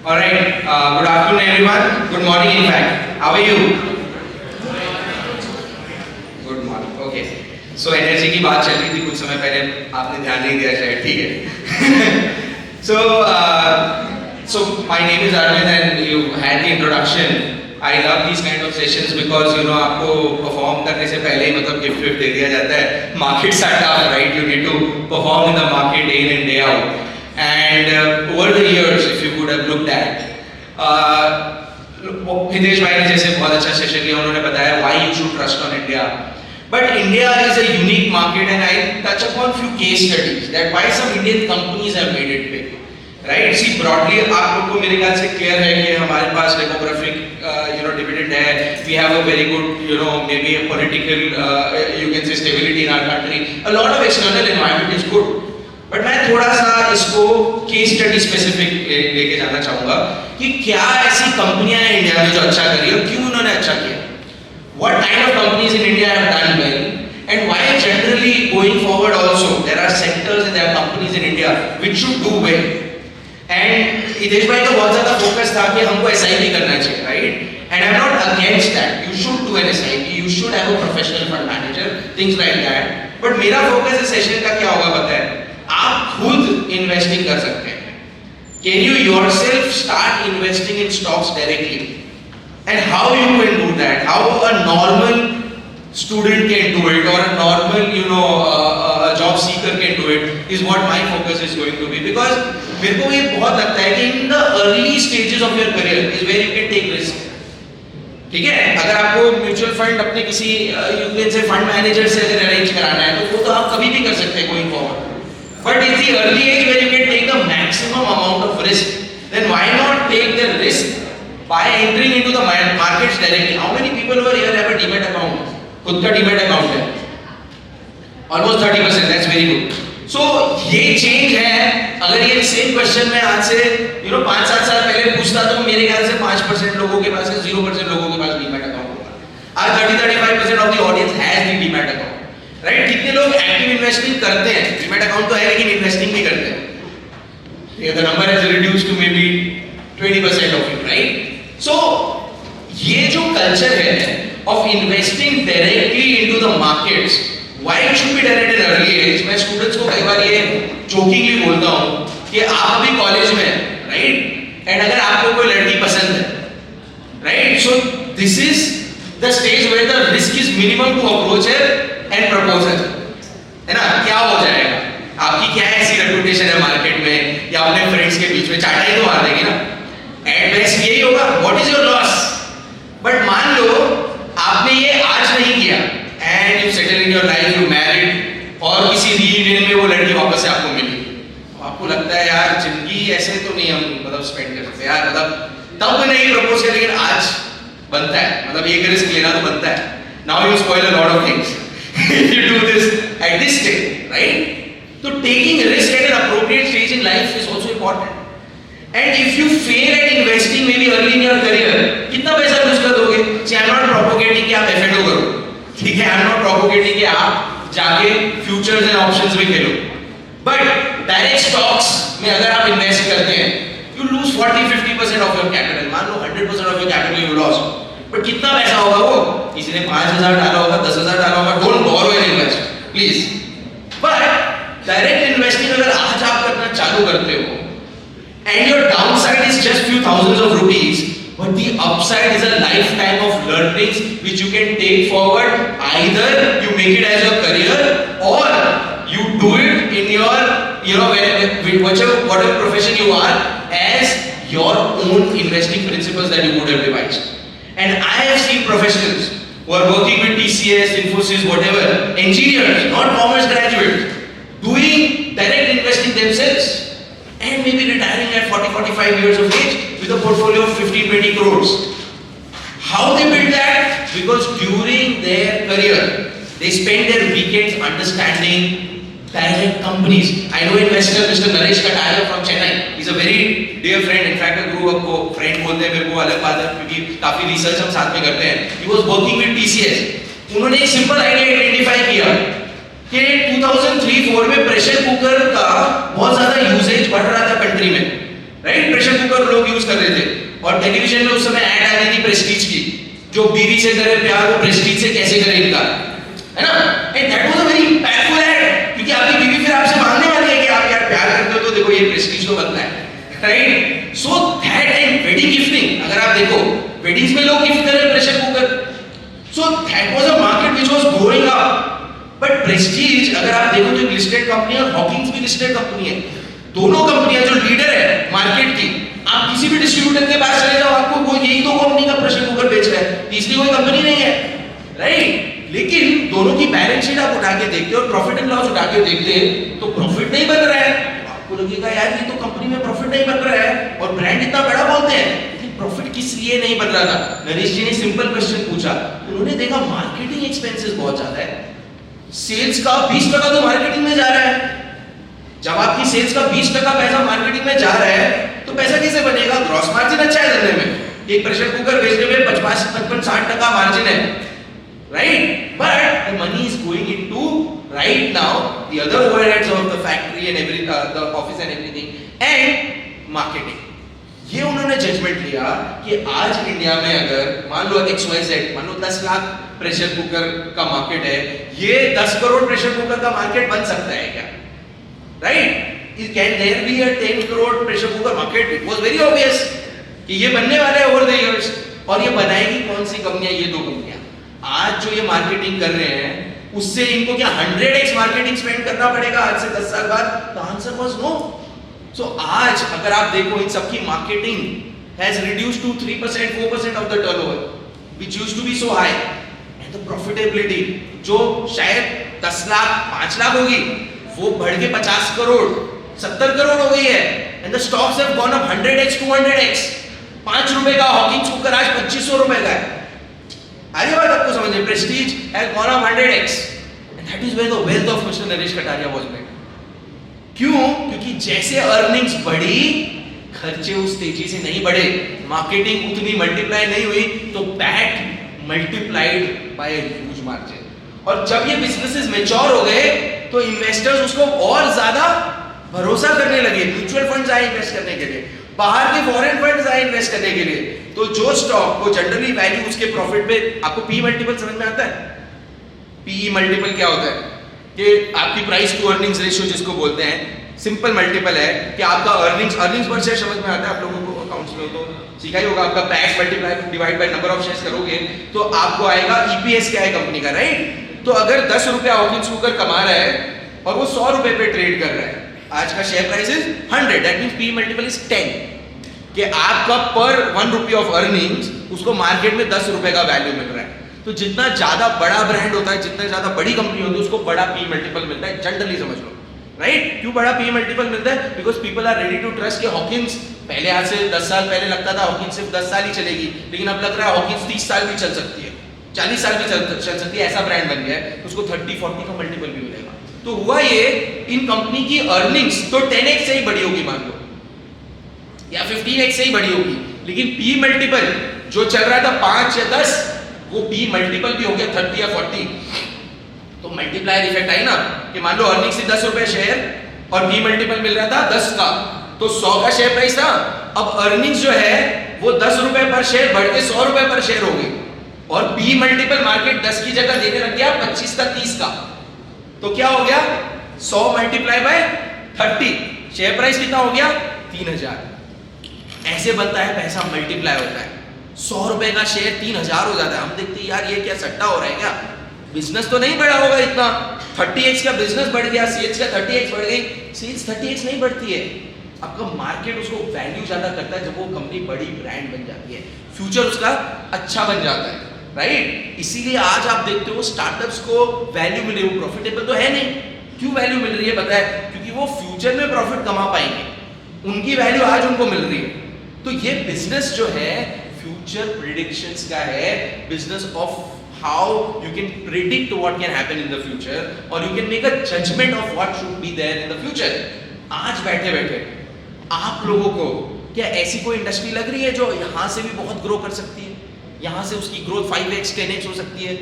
Alright, good afternoon everyone. Good morning in fact. How are you? Good morning. Okay. So energy की बात चल रही थी कुछ समय पहले, आपने ध्यान नहीं दिया शायद, ठीक है. So my name is Arvind and you had the introduction. I love these kind of sessions because you know आपको perform करने से पहले ही मतलब gift दे दिया जाता है. Markets are tough, right? You need to perform in the market day in and day out. And over the years, if you could have looked at, Hitesh भाई ने जैसे बहुत अच्छा सेशन लिया, उन्होंने बताया why you should trust on India. But India is a unique market, and I touch upon few case studies that why some Indian companies have made it big. Right? See, broadly, आप लोग को मेरे ख्याल से clear है कि हमारे पास demographic, dividend है. We have a very good, maybe a political, you can say stability in our country. A lot of external environment is good. But मैं थोड़ा सा इसको case study specific लेके जाना चाहूँगा कि क्या ऐसी कंपनियां हैं इंडिया में जो अच्छा करी और क्यों उन्होंने अच्छा किया. What kind of companies in India have done well, and why generally going forward also there are sectors and there are companies in India which should do well. And Hitesh भाई का बहुत ज़्यादा focus था कि हमको SIP करना चाहिए, right? And I'm not against that. You should do an SIP. You should have a professional fund manager, things like that. But मेरा focus इस session का क्या होगा पता है? आप खुद investing कर सकते हैं. Can you yourself start investing in stocks directly? And how you can do that? How a normal student can do it, or a normal, a job seeker can do it, is what my focus is going to be. Because मेरे को ये बहुत लगता है कि in the early stages of your career is where you can take risk. ठीक है? अगर आपको म्यूचुअल फंड अपने किसी यूकेन से फंड मैनेजर से अगर अरेंज कराना है तो वो तो आप कभी भी कर सकते हैं going forward. But it's the early age where you can take the maximum amount of risk. Then why not take the risk by entering into the markets directly? How many people over here have a demat account? खुद का demat account है. Almost 30%. That's very good. So ये change है. अगर ये same question मैं आज से 5-7 साल पहले पूछता तो मेरे ख्याल से 5% लोगों के पास है, 0% लोगों के पास demat account होगा. आज 30-35% of the audience has the demat account. Right? कितने लोग active investing करते हैं? demat account तो है लेकिन investing भी करते हैं. The number has reduced to maybe 20% of it, right? So ये जो culture है of investing directly into the markets, why it should be done at an early age? मैं students को कई बार ये jokingly बोलता हूँ कि आप अभी college में हैं, right? And अगर आपको कोई लड़की पसंद है, right? So this is the stage where the risk is minimum to approach her and propose her, है ना? क्या हो जाएगा? आपकी क्या ऐसी reputation है मार्केट में या अपने फ्रेंड्स के बीच में? चाटा ही तो मार देंगे ना? At best यही होगा. What is your loss? But मान लो आपने ये आज नहीं किया and you settle in your life, you married और किसी reunion में वो लड़की वापस से आपको मिली, आपको लगता है यार जिंदगी ऐसे तो नहीं हम मतलब स्पेंड कर सकते यार, मतलब तब नहीं प्रपोज किया लेकिन आज बनता है, मतलब एक रिस्क लेना तो बनता है. Now you spoil a lot of things if you do this at this stage, right? So taking risk at an appropriate stage in life is also important. And if you fail at investing maybe early in your career, कितना पैसा loose कर दोगे? See, I'm not propagating कि आप F&O करो, ठीक है? I'm not propagating कि आप जाके futures and options में खेलो. But direct stocks में अगर आप invest करते हैं, you lose 40-50% of your capital. मान लो 100% of your capital you lost. But कितना पैसा होगा वो? किसी ने 5,000 डाला होगा, 10,000 डाला होगा. Don't borrow and invest, please. But direct investing अगर आज आप करना चालू करते हो, and your downside is just few thousands of rupees, but the upside is a lifetime of learnings which you can take forward. Either you make it as your career or you do it in your, whatever profession you are, as your own investing principles that you would have devised. And I have seen professionals who are working with TCS, Infosys, whatever, engineers, not commerce graduates, doing direct investing themselves and maybe retiring at 40-45 years of age with a portfolio of 15-20 crores. How they build that? Because during their career, they spend their weekends understanding direct companies. I know investor Mr. Naresh Kataria from Chennai. He's a very dear friend. In fact, I grew up को friend बोलते हैं मेरे को अलग बात है क्योंकि काफी research हम साथ में करते हैं. He was working with TCS. उन्होंने एक simple idea identify किया कि 2003-4 में प्रेशर कुकर का बहुत ज़्यादा यूसेज बढ़ रहा था कंट्री में, राइट? प्रेशर कुकर लोग यूज कर रहे थे और टेलीविजन में उस समय ऐड आ रही थी प्रेस्टीज की, जो बीवी से करे प्यार वो प्रेस्टीज से कैसे करे इनकार, है ना? And that was a very impactful add, क्योंकि आपकी बीवी फिर आपसे मांगने वाली है कि आप यार प्यार करते हो तो देखो ये प्रेस्टीज तो बनता है, right? So that and wedding gifting, अगर आप देखो वेडिंग्स में लोग गिफ्ट कर रहे हैं pressure cooker, so that was a market which was growing up. But Prestige अगर आप देखो तो एक लिस्टेड कंपनी है, हॉकिंस भी लिस्टेड कंपनी है, दोनों कंपनियां जो लीडर है मार्केट की. आप किसी भी डिस्ट्रीब्यूटर के पास चले जाओ, आपको वो यही दो कंपनी का प्रेशर कुकर बेच रहा है, तीसरी कोई कंपनी नहीं है, राइट? लेकिन दोनों की बैलेंस शीट आप उठा के देखते हो और प्रॉफिट एंड लॉस उठा के देखते हैं तो प्रॉफिट नहीं बन रहा है. आपको लगेगा यार ये तो कंपनी में प्रॉफिट नहीं बन रहा है और ब्रांड इतना बड़ा बोलते हैं, लेकिन प्रॉफिट किस लिए नहीं बन रहा था? नरेश जी ने सिंपल क्वेश्चन पूछा, उन्होंने देखा मार्केटिंग एक्सपेंसेस बहुत ज्यादा है, सेल्स का 20% तो मार्केटिंग में जा रहा है. जब आपकी सेल्स का 20% पैसा मार्केटिंग में जा रहा है तो पैसा कैसे बनेगा? ग्रॉस मार्जिन अच्छा है धंधे में, एक प्रेशर कुकर बेचने में 55-60% मार्जिन है, right? But the money is going into right now the other overheads of the factory and every the office and everything and marketing. ये उन्होंने जजमेंट लिया कि आज इंडिया में अगर मान लो XYZ, मान लो 10 लाख प्रेशर कुकर का मार्केट है, ये 10 करोड़ प्रेशर कुकर का मार्केट बन सकता है क्या? Right? Can there be a 10 crore pressure cooker market? It was very obvious कि ये बनने वाले हैं over the years. और ये बनाएगी कौन सी कंपनियां? ये दो कंपनियां. आज जो ये मार्केटिंग कर रहे हैं उससे इनको क्या 100x मार्केटिंग स्पेंड करना पड़ेगा आज से 10 साल बाद? The answer was no. So आज अगर आप देखो इन सबकी marketing has reduced to 3%, 4% of the turnover, which used to be so high. And the profitability जो शायद 10 लाख 5 लाख होगी वो बढ़ के 50 करोड़ 70 करोड़ हो गई है. And the stocks have gone up 100x 200x. 5 रुपए का हॉकिंस कुकर आज 2500 रुपए का है. आगे बात आपको समझ में? Prestige has gone up 100x and that is where the wealth of mister Naresh Kataria was made. क्यों? क्योंकि जैसे अर्निंग्स बढ़ी खर्चे उस तेजी से नहीं बढ़े, मार्केटिंग उतनी मल्टीप्लाई नहीं हुई, तो PAT multiplied by a huge margin. और जब ये बिजनेसेस मैच्योर हो गए तो इन्वेस्टर्स उसको और ज्यादा भरोसा करने लगे. म्यूचुअल फंड्स आए इन्वेस्ट करने के लिए, बाहर के फॉरेन फंड्स आए इन्वेस्ट करने के लिए. तो जो स्टॉक को जनरली वैल्यू उसके प्रॉफिट पे, आपको पी मल्टीपल समझ में आता है? पी मल्टीपल क्या होता है? कि आपकी प्राइस टू अर्निंग्स रेशियो जिसको बोलते हैं, सिंपल मल्टीपल है कि आपका अर्निंग्स पर शेयर समझ में आता है आप लोगों को, अकाउंट्स में तो सीखा ही होगा. आपका PACS multiply divide by number of shares करोगे तो आपको आएगा ईपीएस क्या है कंपनी का, राइट? तो अगर 10 रुपया हॉकिंस कुकर कमा रहा है और वो 100 रुपए पे ट्रेड कर रहा है, आज का share price is 100, that means P multiple is 10. कि आपका पर 1 रुपी ऑफ अर्निंग्स उसको मार्केट में 10 रुपए का वैल्यू मिल रहा है. तो जितना ज्यादा बड़ा ब्रांड होता है, जितना ज्यादा बड़ी कंपनी होती है, उसको बड़ा पी मल्टीपल मिलता है. जनरली समझ लो, राइट? क्यों बड़ा पी मल्टीपल मिलता है? Because people are ready to trust कि हॉकिंस, पहले आज से 10 साल पहले लगता था हॉकिंस सिर्फ 10 साल ही चलेगी, लेकिन अब लग रहा है हॉकिंस 30 साल भी चल सकती है, 40 साल भी चल सकती है. ऐसा ब्रांड बन गया है, उसको 30-40 का मल्टीपल भी मिलेगा. तो हुआ ये, इन कंपनी की अर्निंग्स तो 10x से ही बढ़ी होगी मान लो, या 15x से ही बढ़ी होगी, लेकिन पी मल्टीपल जो चल रहा था 5 या 10, वो पी मल्टीपल भी हो गया 30 या 40. तो मल्टीप्लायर इफेक्ट आई ना, कि मान लो अर्निंग्स 10 रुपए शेयर और पी मल्टीपल मिल रहा था 10 का, तो 100 का शेयर प्राइस था. अब अर्निंग्स जो है वो 10 रुपए पर शेयर बढ़ के 100 रुपए पर शेयर हो गई, और पी मल्टीपल मार्केट 10 की जगह देने लग गया 25 का 30 का. तो क्या हो गया? 100 मल्टीप्लाई बाय 30, शेयर प्राइस कितना हो गया? 3000. ऐसे बनता है पैसा, मल्टीप्लाई होता है. 100 रुपए का शेयर 3000 हो जाता है. हम देखते हैं यार ये क्या सट्टा हो रहा है क्या? बिजनेस तो नहीं बढ़ा होगा इतना. 30x का बिजनेस बढ़ गया, सेल्स का 30x बढ़ गई. सेल्स 30x नहीं बढ़ती है, आपका मार्केट उसको वैल्यू ज्यादा करता है जब वो कंपनी बड़ी ब्रांड बन जाती है, फ्यूचर उसका अच्छा बन जाता है, राइट? इसीलिए आज आप देखते हो स्टार्टअप्स को वैल्यू मिल रही है, वो प्रॉफिटेबल तो है नहीं. क्यों वैल्यू मिल रही है पता है? क्योंकि वो फ्यूचर में प्रॉफिट कमा पाएंगे, उनकी वैल्यू आज उनको मिल रही है. तो ये बिजनेस जो है फ्यूचर प्रेडिक्शंस का है, business of how you can predict what can happen in the future और you can make a judgement of what should be there in the future. आज बैठे बैठे आप लोगों को क्या ऐसी कोई इंडस्ट्री लग रही है जो यहां से भी बहुत ग्रो कर सकती है, यहां से उसकी ग्रोथ 5x 10x हो सकती है?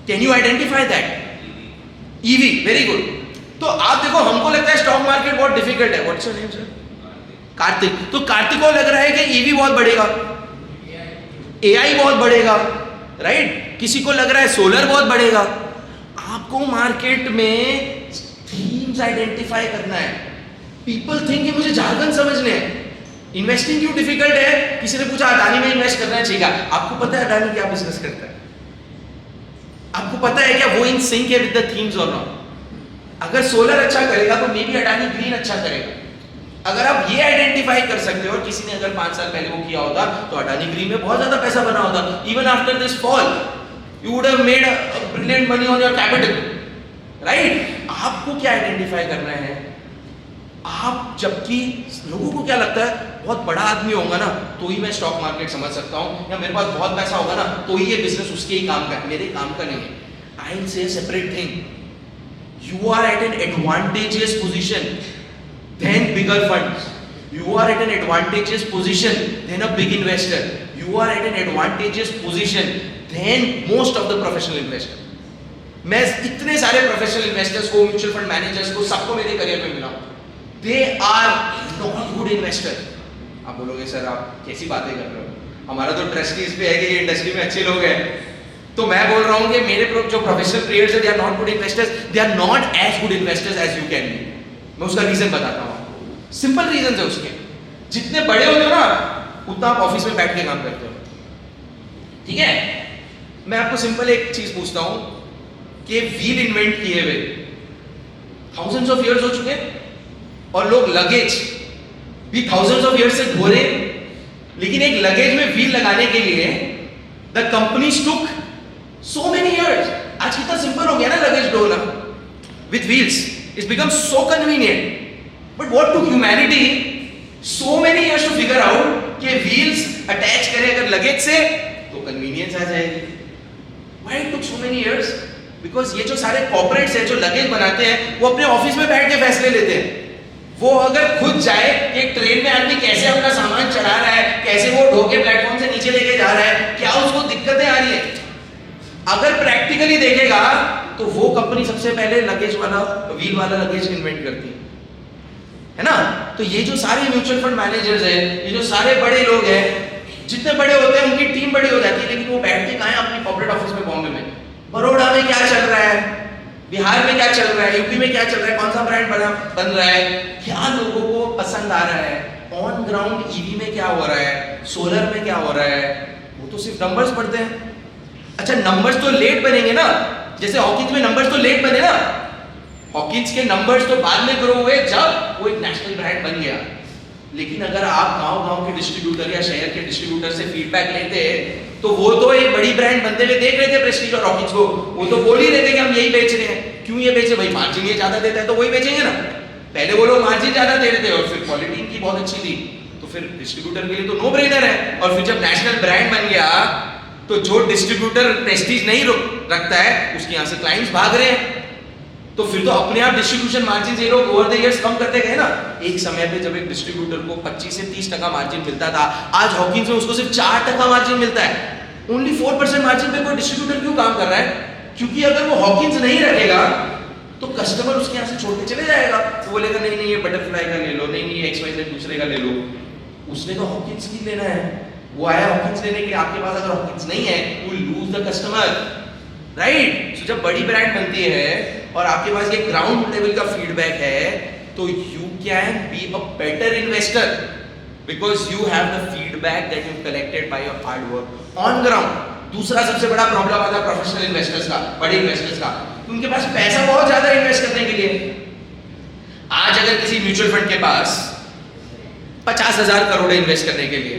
Can you identify that? EV, very good. तो आप देखो, हमको लगता है स्टॉक मार्केट बहुत डिफिकल्ट है. What's your name sir? Kartik, तो कार्तिक को लग रहा है कि ईवी बहुत बढ़ेगा, एआई बहुत बढ़ेगा, राइट? किसी को लग रहा है सोलर बहुत बढ़ेगा। आपको मार्केट में थीम्स आइडेंटिफाई करना है। पीपल थिंक कि मुझे जार्गन समझने हैं। इन्वेस्टिंग क्यों डिफिकल्ट है? किसी ने पूछा अडानी में इन्वेस्ट करना चाहिए, आपको पता है अडानी क्या बिजनेस करता है? आपको पता है क्या वो इन सिंक है विद द थीम्स और नॉट? अगर सोलर अच्छा करेगा तो मे बी अडानी ग्रीन अच्छा करेगा। अगर आप ये आइडेंटिफाई कर सकते हो, और किसी ने अगर 5 साल पहले वो किया होता तो अडानी ग्रीन में बहुत ज्यादा पैसा बना होता। Even after this fall you would have made brilliant money on your capital, right? आपको क्या आइडेंटिफाई करना है? आप, जबकि लोगों को क्या लगता है बहुत बड़ा आदमी होगा ना तो ही मैं स्टॉक मार्केट समझ सकता हूं, या मेरे पास बहुत पैसा होगा ना तो ही ये बिजनेस उसके ही काम का है, मेरे काम का नहीं है। I will say separate thing, you are at an advantageous position than bigger funds, you are at an advantageous position than a big investor, you are at an advantageous position than most of the professional investors. मैं इतने सारे professional investors को, mutual fund managers को, सबको मेरे career में मिला हूं, they are not good investors. आप बोलोगे सर आप कैसी बातें कर रहे हो, हमारा तो ट्रस्टीज पे है कि ये इंडस्ट्री में अच्छे लोग हैं। तो मैं बोल रहा हूं कि मेरे जो प्रोफेशनल प्लेयर्स हैं, they are not good investors, they are not as good investors as you can be. मैं उसका रीजन बताता हूं आपको, सिंपल रीजन है उसके। जितने बड़े होते हो ना उतना आप ऑफिस में बैठ के काम करते हो, ठीक है? मैं आपको सिंपल एक चीज पूछता हूं कि व्हील इन्वेंट किए हुए थाउजेंड्स ऑफ ईयर्स हो चुके और लोग लगेज भी थाउजेंड्स ऑफ ईयर्स से ढो रहे, लेकिन एक लगेज में व्हील लगाने के लिए the companies took so many years. आज कितना सिंपल हो गया ना luggage ढोना with wheels. It's become so convenient. But what took humanity so many years to figure out कि wheels attach करें अगर लगेज से तो convenience आ जाएगी. Why it took so many years? Because ये जो सारे corporates हैं जो लगेज बनाते हैं वो अपने ऑफिस में बैठ के फैसले लेते हैं। वो अगर खुद जाए कि एक ट्रेन में आदमी कैसे अपना सामान चढ़ा रहा है, कैसे वो ढो के प्लेटफॉर्म से नीचे लेके जा रहा है, क्या उसको दिक्कतें आ रही है, अगर प्रैक्टिकली देखेगा तो वो कंपनी सबसे पहले लगेज वाला, व्हील वाला लगेज इन्वेंट करती है ना? तो ये जो सारे म्यूचुअल फंड मैनेजर्स हैं, ये जो सारे बड़े लोग हैं, जितने बड़े होते हैं उनकी टीम बड़ी हो जाती है, लेकिन वो बैठते कहाँ हैं? अपने कॉर्पोरेट ऑफिस में, बॉम्बे में, बड़ौदा में क्या चल रहा है, बिहार में क्या चल रहा है, यूपी में क्या चल रहा है, कौन सा ब्रांड बन रहा है, क्या लोगों को पसंद आ रहा है, ऑन ग्राउंड ईवी में क्या हो रहा है, सोलर में क्या हो रहा है, वो तो सिर्फ नंबर्स पढ़ते हैं। अच्छा, नंबर्स तो लेट बनेंगे ना, जैसे हॉकिंस में नंबर्स तो लेट बने ना, हॉकिंस के नंबर्स तो बाद में ग्रो हुए जब वो एक नेशनल ब्रांड बन गया। लेकिन अगर आप गांव-गांव के डिस्ट्रीब्यूटर या शहर के डिस्ट्रीब्यूटर से फीडबैक लेते तो वो तो एक बड़ी ब्रांड बनते हुए देख रहे थे प्रेस्टीज और हॉकिंस को, वो तो बोल ही रहे थे कि हम यही बेच रहे हैं। क्यों ये बेचे भाई? मार्जिन ये ज्यादा देता है तो वही बेचेंगे ना। पहले वो लोग मार्जिन ज्यादा दे रहे थे और फिर क्वालिटी इनकी बहुत अच्छी थी, तो फिर डिस्ट्रीब्यूटर के लिए तो नो ब्रेनर है। और फिर जब नेशनल ब्रांड बन गया तो जो डिस्ट्रीब्यूटर प्रेस्टीज नहीं रखता है उसके यहाँ से क्लाइंट्स भाग रहे हैं, तो फिर तो अपने आप डिस्ट्रीब्यूशन मार्जिन ये लोग ओवर द इयर्स कम करते गए ना। एक समय पे जब एक डिस्ट्रीब्यूटर को 25 से 30% मार्जिन मिलता था, आज हॉकिंस में उसको सिर्फ 4% मार्जिन मिलता है। ओनली 4% मार्जिन पे कोई डिस्ट्रीब्यूटर क्यों काम कर रहा है? क्योंकि अगर वो हॉकिंस नहीं रखेगा तो कस्टमर उसके यहाँ से छोड़ के चले जाएगा। वो बोलेगा नहीं नहीं ये बटरफ्लाई का ले लो, नहीं नहीं ये XYZ दूसरे का ले लो। उसने तो हॉकिंस की लेना है, वो आया हॉकिंस लेने के लिए, आपके पास अगर हॉकिंस नहीं है you lose the customer, right? So जब बड़ी ब्रांड बनती है और आपके पास ये ग्राउंड लेवल का फीडबैक है तो you can be a better investor because you have the feedback that you collected by your hard work on ground. दूसरा सबसे बड़ा प्रॉब्लम आता है प्रोफेशनल इन्वेस्टर्स का, बड़े इन्वेस्टर्स का, उनके पास पैसा बहुत ज्यादा इन्वेस्ट करने के लिए। आज अगर किसी म्यूचुअल फंड के पास 50,000 करोड़ इन्वेस्ट करने के लिए,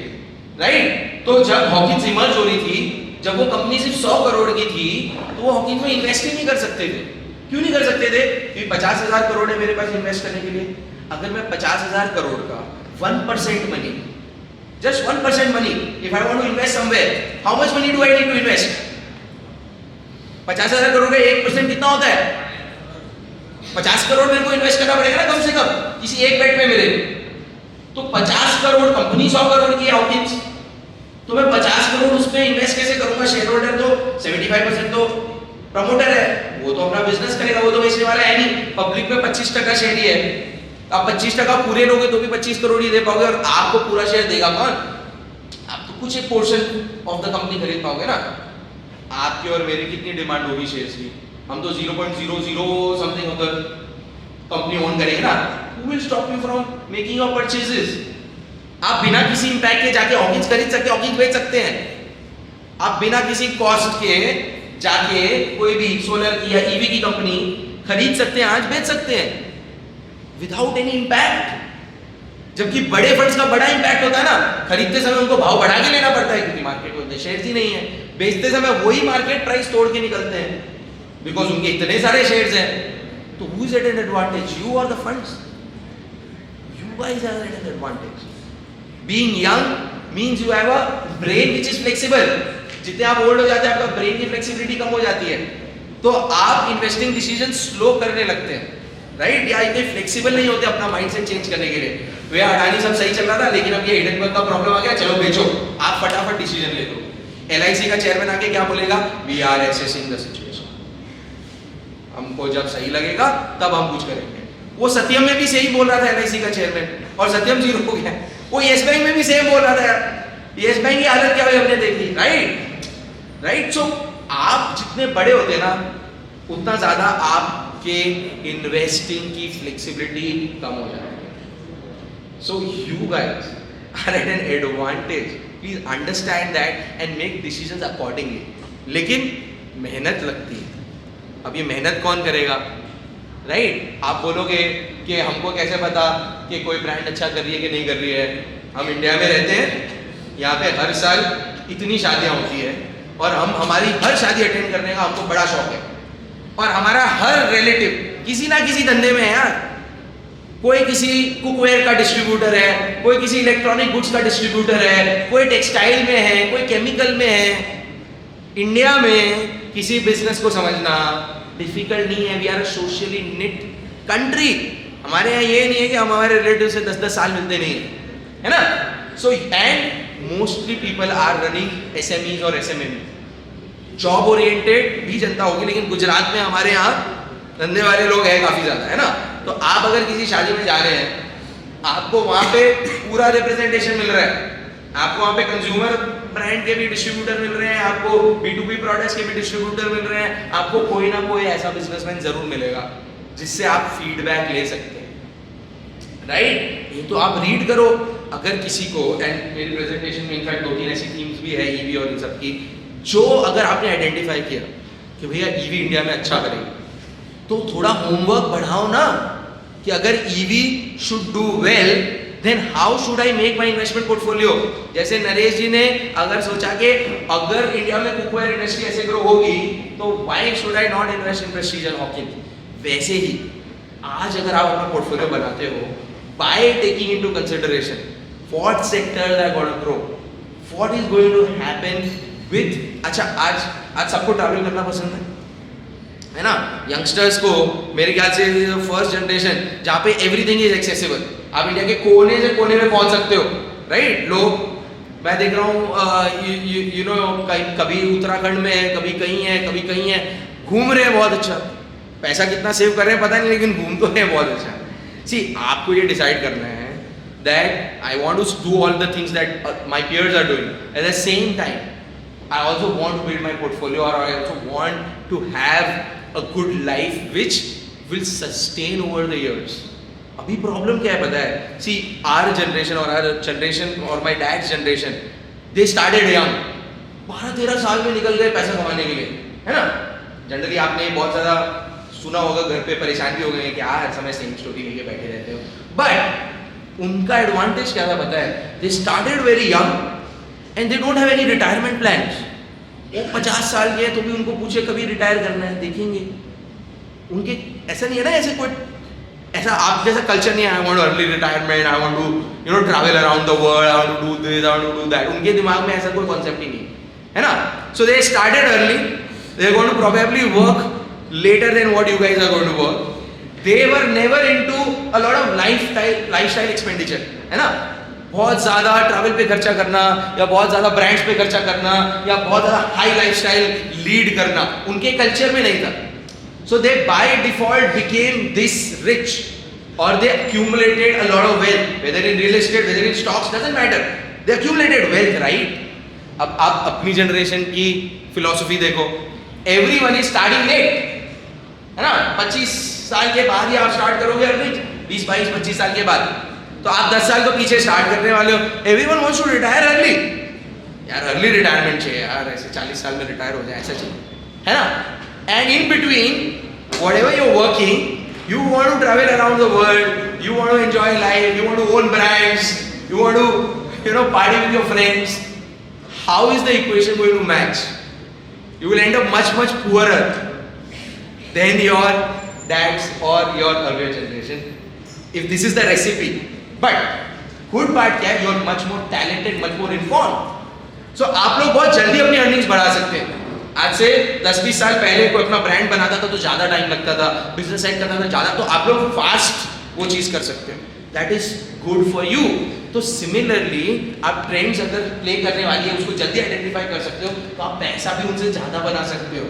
राइट? तो जब हॉकिंस इमर्ज हो रही थी, जब वो कंपनी सिर्फ 100 करोड़ की थी तो वो हॉकिंस में इन्वेस्ट ही नहीं कर सकते थे। क्यों नहीं कर सकते थे? क्योंकि 50,000 करोड़ है मेरे पास इन्वेस्ट करने के लिए। अगर मैं 50,000 करोड़ का 1% money, just 1% money, if I want to invest somewhere, how much money do I need to invest? 50,000 crore का 1% कितना होता है? 50 करोड़ मेरे को इन्वेस्ट करना पड़ेगा ना कम से कम किसी एक बेट में मेरे। तो 50 करोड़ कंपनी 100 करोड़ की हॉकिंस, तो मैं 50 करोड़ उसमें इन्वेस्ट कैसे करूंगा? शेयर होल्डर तो 75% तो प्रमोटर है, वो तो अपना बिजनेस करेगा, वो तो बेचने वाला है नहीं। पब्लिक में 25% शेयर ही है, आप 25% पूरे लोगे तो भी 25 करोड़ ही दे पाओगे, और आपको पूरा शेयर देगा कौन? आप तो कुछ एक पोर्शन ऑफ द कंपनी खरीद पाओगे ना। आपकी और मेरी कितनी डिमांड होगी शेयर्स की? हम तो 0.00 समथिंग अगर कंपनी ओन करेगी ना, who will stop you from making your purchases? आप बिना किसी इंपैक्ट के जाके ऑकिंस खरीद सकते हैं, ऑकिंस बेच सकते हैं। आप बिना किसी कॉस्ट के जाके कोई भी सोलर की या ईवी की कंपनी खरीद सकते हैं, आज बेच सकते हैं विदाउट एनी इंपैक्ट। जबकि बड़े फंड्स का बड़ा इंपैक्ट होता है ना, खरीदते समय उनको भाव बढ़ा के लेना पड़ता है क्योंकि मार्केट में शेयर्स ही नहीं है, बेचते समय वही मार्केट प्राइस तोड़ के निकलते हैं बिकॉज उनके इतने सारे शेयर्स हैं। तो who is at an advantage, you और the funds? You guys are at an advantage. Being young means you have a brain which is flexible. जितने आप ओल्ड हो जाते हैं आपका ब्रेन की फ्लेक्सिबिलिटी कम हो जाती है, तो आप इन्वेस्टिंग डिसीजन स्लो करने लगते हैं, राइट? या इतने फ्लेक्सिबल नहीं होते अपना माइंडसेट चेंज करने के लिए। तो यार अडानी सब सही चल रहा था, लेकिन अब ये हिडनबर्ग का प्रॉब्लम आ गया, चलो बेचो। आप फटाफट डिसीजन ले लो। LIC का चेयरमैन आके क्या बोलेगा? We are assessing the situation. हमको जब सही लगेगा तब हम कुछ करेंगे। वो सत्यम में भी सही बोल रहा था LIC का चेयरमैन, और सत्यम जीरो हो गया। वो येस बैंक में भी सेम बोल रहा था यार, येस बैंक की हालत क्या हुई हमने देखी, राइट? सो आप जितने बड़े होते ना उतना ज्यादा आपके इन्वेस्टिंग की फ्लेक्सिबिलिटी कम हो जाती है। So you guys are at an advantage, please understand that and make decisions accordingly. लेकिन मेहनत लगती है। अब ये मेहनत कौन करेगा, राइट? आप बोलोगे कि हमको कैसे पता कि कोई ब्रांड अच्छा कर रही है कि नहीं कर रही है? हम इंडिया में रहते हैं, यहाँ पे हर साल इतनी शादियाँ होती है, और हमारी हर शादी अटेंड करने का हमको बड़ा शौक है, और हमारा हर रिलेटिव किसी ना किसी धंधे में है यार। कोई किसी कुकवेयर का डिस्ट्रीब्यूटर है, कोई किसी इलेक्ट्रॉनिक गुड्स का डिस्ट्रीब्यूटर है, कोई टेक्सटाइल में है, कोई केमिकल में है। इंडिया में किसी बिजनेस को समझना डिफिकल्ट नहीं है। We are a socially knit country. हमारे यहाँ ये नहीं है कि हम हमारे रिलेटिव से 10-10 साल मिलते नहीं है ना? So and mostly people are running SMEs और SMME। जॉब ओरिएंटेड भी जनता होगी, लेकिन गुजरात में हमारे यहाँ धंधे वाले लोग हैं काफी ज्यादा, है ना? तो आप अगर किसी शादी में जा रहे हैं, आपको वहां पे पूरा रिप्रेजेंटेशन मिल रहा है। आपको वहां पे कंज्यूमर ब्रांड के भी डिस्ट्रीब्यूटर मिल रहे हैं, आपको B2B प्रोडक्ट्स के भी डिस्ट्रीब्यूटर मिल रहे हैं, आपको कोई ना कोई ऐसा बिजनेसमैन जरूर मिलेगा जिससे आप फीडबैक ले सकते हैं, राइट? ये तो आप रीड करो। अगर किसी को, एंड मेरी प्रेजेंटेशन में इनफैक्ट 2-3 ऐसी थीम्स भी है ईवी और इन सब की, जो अगर आपने आइडेंटिफाई किया कि भैया ईवी इंडिया में अच्छा करेगी, तो थोड़ा होमवर्क बढ़ाओ ना कि अगर EV should do well then how should I make my investment portfolio. जैसे नरेश जी ने अगर सोचा कि अगर इंडिया में कुकवेयर इंडस्ट्री ऐसे ग्रो होगी तो why should I not invest in Prestige and Hawkins, वैसे ही आज अगर आप अपना पोर्टफोलियो बनाते हो by taking into consideration what sectors are going to grow, what is going to happen with. अच्छा, आज सबको ट्रैवल करना पसंद है ना? यंगस्टर्स को मेरे ख्याल से फर्स्ट जनरेशन जहाँ पे एवरीथिंग इज एक्सेसिबल। आप इंडिया के कोने से कोने में पहुंच सकते हो, राइट? लोग मैं देख रहा हूँ यू नो कभी उत्तराखंड में है, कभी कहीं है, कभी कहीं है, घूम रहे हैं बहुत अच्छा। पैसा कितना सेव कर रहे हैं पता नहीं, लेकिन घूम तो रहे हैं बहुत अच्छा। सी आपको ये डिसाइड करना है that I want to do all the things that my peers are doing. At the same time, I also want to build my portfolio, or I also want to have a good life which will sustain over the years. अभी problem क्या है पता है? See, our generation or my dad's generation, they started young. 12-13 साल में निकल गए पैसा कमाने के लिए, है ना? जनरली आपने बहुत ज़्यादा सुना होगा, घर पे परेशान भी हो गए कि हर समय सेम स्टोरी लेके बैठे रहते हो। बट उनका एडवांटेज क्या था पता है? They started very young and they don't have any retirement plans. वो 50 साल के हैं तो भी उनको पूछे कभी रिटायर करना है, देखेंगे। उनके ऐसा नहीं है ना, ऐसे कोई ऐसा आप जैसा कल्चर नहीं है, I want early retirement, I want to travel around the world, I want to do this, I want to do that. उनके दिमाग में ऐसा कोई कॉन्सेप्ट ही नहीं है ना? So they started early, they are going to probably work later than what you guys are going to work. They were never into a lot of lifestyle expenditure, है ना? बहुत ज़्यादा ट्रैवल पे खर्चा करना, या बहुत ज़्यादा ब्रांड्स पे खर्चा करना, या बहुत ज़्यादा हाई लाइफस्टाइल लीड करना उनके कल्चर में नहीं था. So they by default became this rich or they accumulated a lot of wealth, whether in real estate, whether in stocks, doesn't matter. They accumulated wealth, right? अब आप अपनी generation की philosophy देखो, everyone is starting late, है ना? 25 साल के बाद ही आप स्टार्ट करोगे अर्निंग, 20, 22, 25 साल के बाद, तो आप 10 साल तो पीछे स्टार्ट करने वाले हो. Everyone wants to retire early. यार अर्ली रिटायरमेंट चाहिए यार, ऐसे 40 साल में रिटायर हो जाए, ऐसा चाहिए, है ना? And in between, whatever you're working, you want to travel around the world, you want to enjoy life, you want to own brands, you want to, party with your friends. How is the equation going to match? You will end up much, much poorer than your dads or your earlier generation, if this is the recipe. But good part क्या है, you're much more talented, much more informed. So आप लोग बहुत जल्दी अपनी earnings बढ़ा सकते हैं. आज से 10-20 साल पहले कोई अपना ब्रांड बनाता था तो ज़्यादा टाइम लगता था, बिजनेस सेट करता था ज़्यादा, तो आप लोग फास्ट वो चीज़ कर सकते हो. That is good for you. तो सिमिलरली आप ट्रेंड्स अगर प्ले करने वाली है उसको जल्दी आइडेंटिफाई कर सकते हो, तो आप पैसा भी उनसे ज़्यादा बना सकते हो.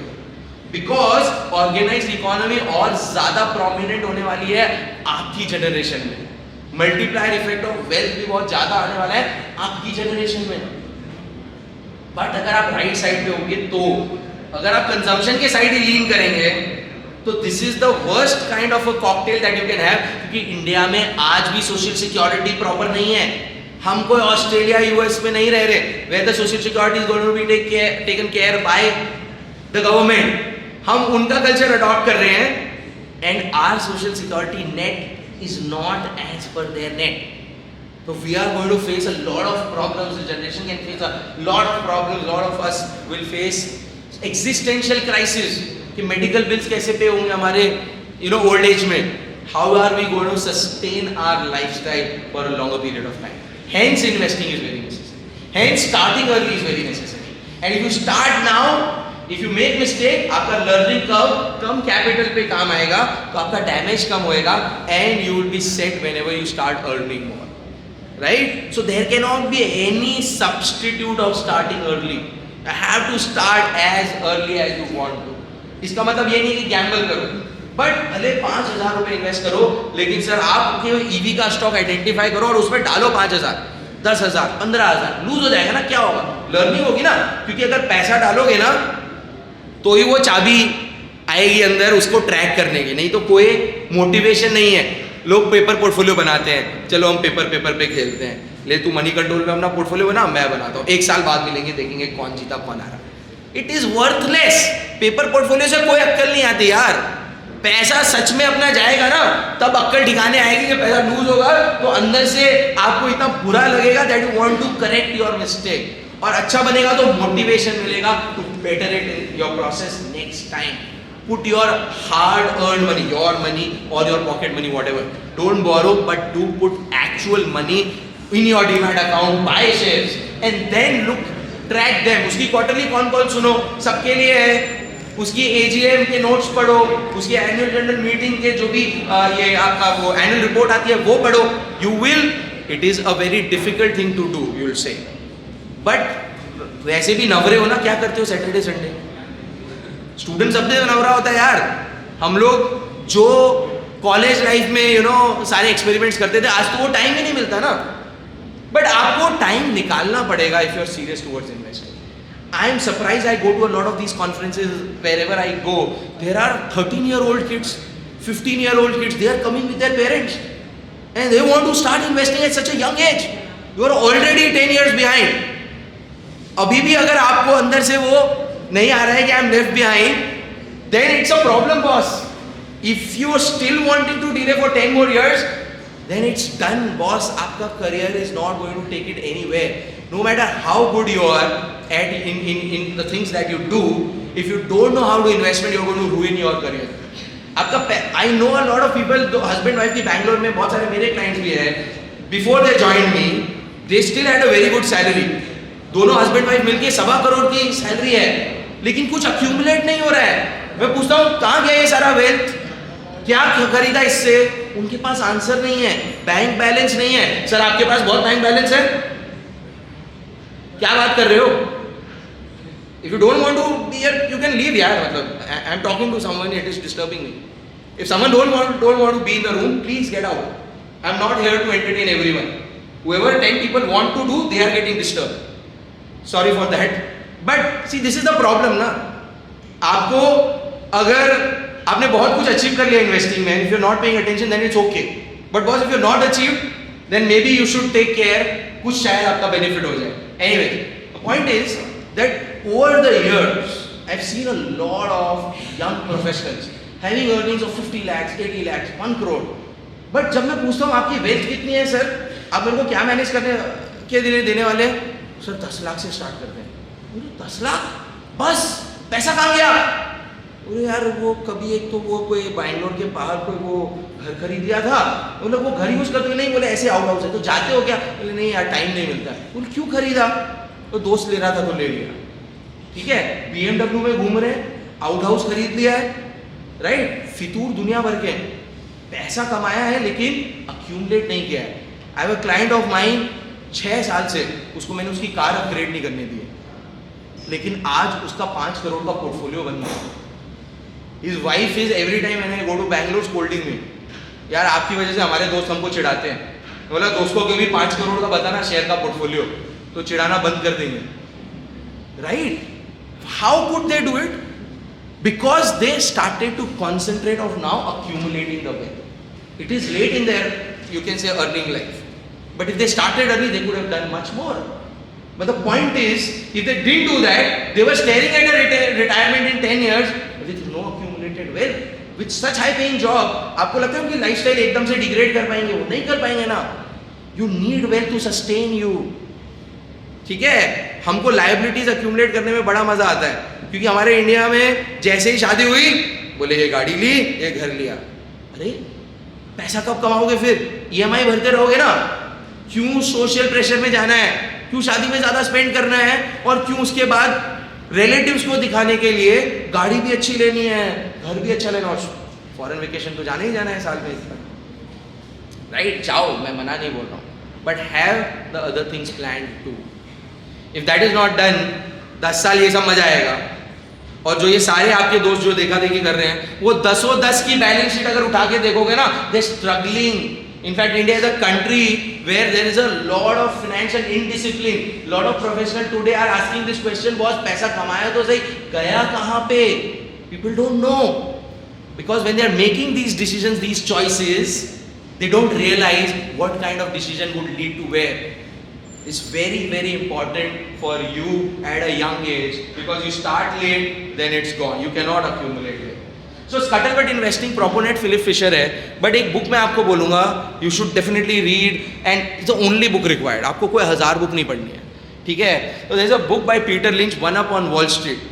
बिकॉज ऑर्गेनाइज्ड इकोनॉमी और ज़्यादा प्रोमिनेंट होने वाली है आपकी जनरेशन में. मल्टीप्लायर इफेक्ट ऑफ वेल्थ भी बहुत ज़्यादा आने वाला है आपकी जनरेशन में. बट अगर आप राइट साइड पे होंगे, तो अगर आप कंजम्पशन के साइड ही लीन करेंगे, तो this is the worst kind of a cocktail that you can have. क्योंकि इंडिया में आज भी सोशल सिक्योरिटी प्रॉपर नहीं है. हम कोई ऑस्ट्रेलिया यूएस में नहीं रह रहे where the social security is going to be taken care by the government. हम उनका कल्चर अडॉप्ट कर रहे हैं, and our social security net is not as per their net. So we are going to face a lot of problems. The generation can face a lot of problems. A lot of us will face existential crisis. कि medical bills कैसे पे होंगे हमारे old age में? How are we going to sustain our lifestyle for a longer period of time? Hence investing is very necessary. Hence starting early is very necessary. And if you start now, if you make mistake, आपका learning curve कम capital पे काम आएगा, तो आपका damage कम होएगा, and you will be set whenever you start earning more. Right? So there cannot be any substitute of starting early. You have to start as early as you want to. इसका मतलब ये नहीं कि Gamble करो, but भले 5,000 रुपए invest करो, लेकिन सर आप ईवी का स्टॉक आइडेंटिफाई करो और उसमें डालो 5,000, 10,000, 15,000. लूज हो जाएगा ना, क्या होगा? लर्निंग होगी ना. क्योंकि अगर पैसा डालोगे ना, तो ही वो चाबी आएगी अंदर उसको ट्रैक करने की. नहीं तो कोई मोटिवेशन नहीं है. लोग पेपर पोर्टफोलियो बनाते हैं, चलो हम पेपर पे खेलते हैं. ले तू मनी कंट्रोल पे अपना पोर्टफोलियो बना, मैं बनाता हूँ, 1 साल बाद मिलेंगे, देखेंगे कौन जीता कौन हारा. It is worthless. Paper portfolio से कोई अक्कल नहीं आती यार. पैसा सच में अपना जाएगा ना, तब अक्कल ठिकाने आएगी. कि पैसा लूज होगा तो अंदर से आपको इतना बुरा लगेगा that you want to correct your mistake, और अच्छा बनेगा तो मोटिवेशन मिलेगा to better it in your process next time. Put your hard-earned money, your money or your pocket money, whatever. Don't borrow, but do put actual money in your demat account, buy shares, and then track them. उसकी quarterly कौन सुनो, सबके लिए है. उसकी AGM के notes पढ़ो, उसकी annual general meeting के जो भी ये आपका वो annual report आती है वो पढ़ो. You will. It is a very difficult thing to do, you will say. But वैसे भी नवरे हो ना, क्या करते हो सैटरडे संडे? स्टूडेंट सब दिन नवरा होता है यार. हम लोग जो कॉलेज लाइफ में सारे एक्सपेरिमेंट्स करते थे, आज तो वो टाइम ही नहीं मिलता ना. बट आपको टाइम निकालना पड़ेगा if you are serious towards investing. I am surprise. I go to a lot of these conferences. Wherever I go, there are 13-year-old kids, 15-year-old kids. They are coming with their parents and they want to start investing at such a young age. You are already 10 years behind. अभी भी अगर आपको अंदर से वो नहीं आ रहा है कि I am left behind, then it's a problem boss. If you are still wanting to delay for 10 more years, then it's done boss. आपका career is not going to take it anywhere. No matter how good you are at in the things that you do, if you don't know how to investment, you're going to ruin your career. आपका I know a lot of people, husband wife की बैंगलोर में बहुत सारे मेरे clients भी हैं. Before they joined me, they still had a very good salary. दोनों husband wife मिलके 1.25 करोड़ की सैलरी है, लेकिन कुछ अक्यूमुलेट नहीं हो रहा है. मैं पूछता हूँ कहाँ गया ये सारा वेल्थ, क्या खरीदा इससे? उनके पास आंसर नहीं है. बैंक बैलेंस नहीं है. सर आपके पास बहुत बैंक बैलेंस है, क्या बात कर रहे हो? If you don't want to be here, you can leave यार. मतलब I am talking to someone, it is disturbing me. If someone don't want to be in the room, please get out. I'm not here to entertain everyone. Whoever 10 people want to do, they are getting disturbed. Sorry for that. But see, this is the problem ना. आपको अगर आपने बहुत कुछ achieve कर लिया investing में, if you're not paying attention, then it's okay. But boss, if you're not achieved, then maybe you should take care. कुछ शायद आपका benefit हो जाए. Anyway, the point is that over the years, I've seen a lot of young professionals having earnings of 50 lakhs, 80 lakhs, 1 crore. But जब मैं पूछता हूँ आपकी वेल्थ कितनी है सर, आप मेरे को क्या मैनेज करने के देने वाले, सर 10 लाख से स्टार्ट करते हैं. 10 लाख बस, पैसा कहाँ गया? अरे यार वो कभी एक तो वो कोई बैंगलोर के बाहर कोई वो घर खरीद लिया था, बोले वो घर यूज करते नहीं, बोले ऐसे आउट हाउस है तो जाते हो क्या, बोले नहीं यार टाइम नहीं मिलता है. बोले क्यों खरीदा? तो दोस्त ले रहा था तो ले लिया. ठीक है, BMW में घूम रहे, आउट हाउस खरीद लिया है, राइट. फितूर दुनिया भर के पैसा कमाया है लेकिन अक्यूमुलेट नहीं किया है. I have a client of mine 6 साल से उसको मैंने उसकी कार अपग्रेड नहीं करने दी है, लेकिन आज उसका 5 करोड़ का पोर्टफोलियो बन गया. His wife is every time when I go to Bangalore scolding me, यार आपकी वजह से हमारे दोस्त हमको चिढ़ाते हैं. बोला दोस्तों को भी 5 करोड़ का बताना शेयर का पोर्टफोलियो, तो चिढ़ाना बंद कर देंगे. Right? How could they do it? Because they started to concentrate of now accumulating the wealth. It is late in their, you can say, earning life. But if they started early, they could have done much more. But the point is, if they didn't do that, they were staring at a retirement in 10 years with no accumulated wealth, with such high paying job. आपको लगता है उनकी lifestyle एकदम से degrade कर पाएंगे? वो नहीं कर पाएंगे ना. You need wealth to sustain you. ठीक है, हमको लायबिलिटीज अक्यूमुलेट करने में बड़ा मजा आता है, क्योंकि हमारे इंडिया में जैसे ही शादी हुई बोले ये गाड़ी ली, ये घर लिया. अरे पैसा कब कमाओगे फिर? EMI भरते रहोगे ना. क्यों सोशल प्रेशर में जाना है, क्यों शादी में ज्यादा स्पेंड करना है, और क्यों उसके बाद रिलेटिव्स को दिखाने के लिए गाड़ी भी अच्छी लेनी है, घर भी अच्छा लेना, और फॉरेन वेकेशन तो जाना ही जाना है साल में इतना. राइट? जाओ, मैं मना नहीं बोल रहा हूँ, but have the other things planned to. If that is not done, 10 साल ये सब मजा आएगा. और जो ये सारे आपके दोस्त जो देखा देखी कर रहे हैं, वो 10 की बैलेंस शीट अगर उठा के देखोगे ना, दे struggling. In fact, India is a country where there is a lot of financial indiscipline. Lot of professionals today are asking this question, boss, पैसा कमाया तो सही, गया कहाँ पे? People don't know. Because when they are making these decisions, these choices, they don't realize what kind of decision would lead to where. It's very, very important for you at a young age, because you start late, then it's gone. You cannot accumulate it. So scuttlebutt investing proponent Philip Fisher है, but एक book मैं आपको बोलूँगा, you should definitely read, and it's the only book required. आपको कोई 1000 book नहीं पढ़नी है. ठीक है? तो there is a book by Peter Lynch, one up on Wall Street.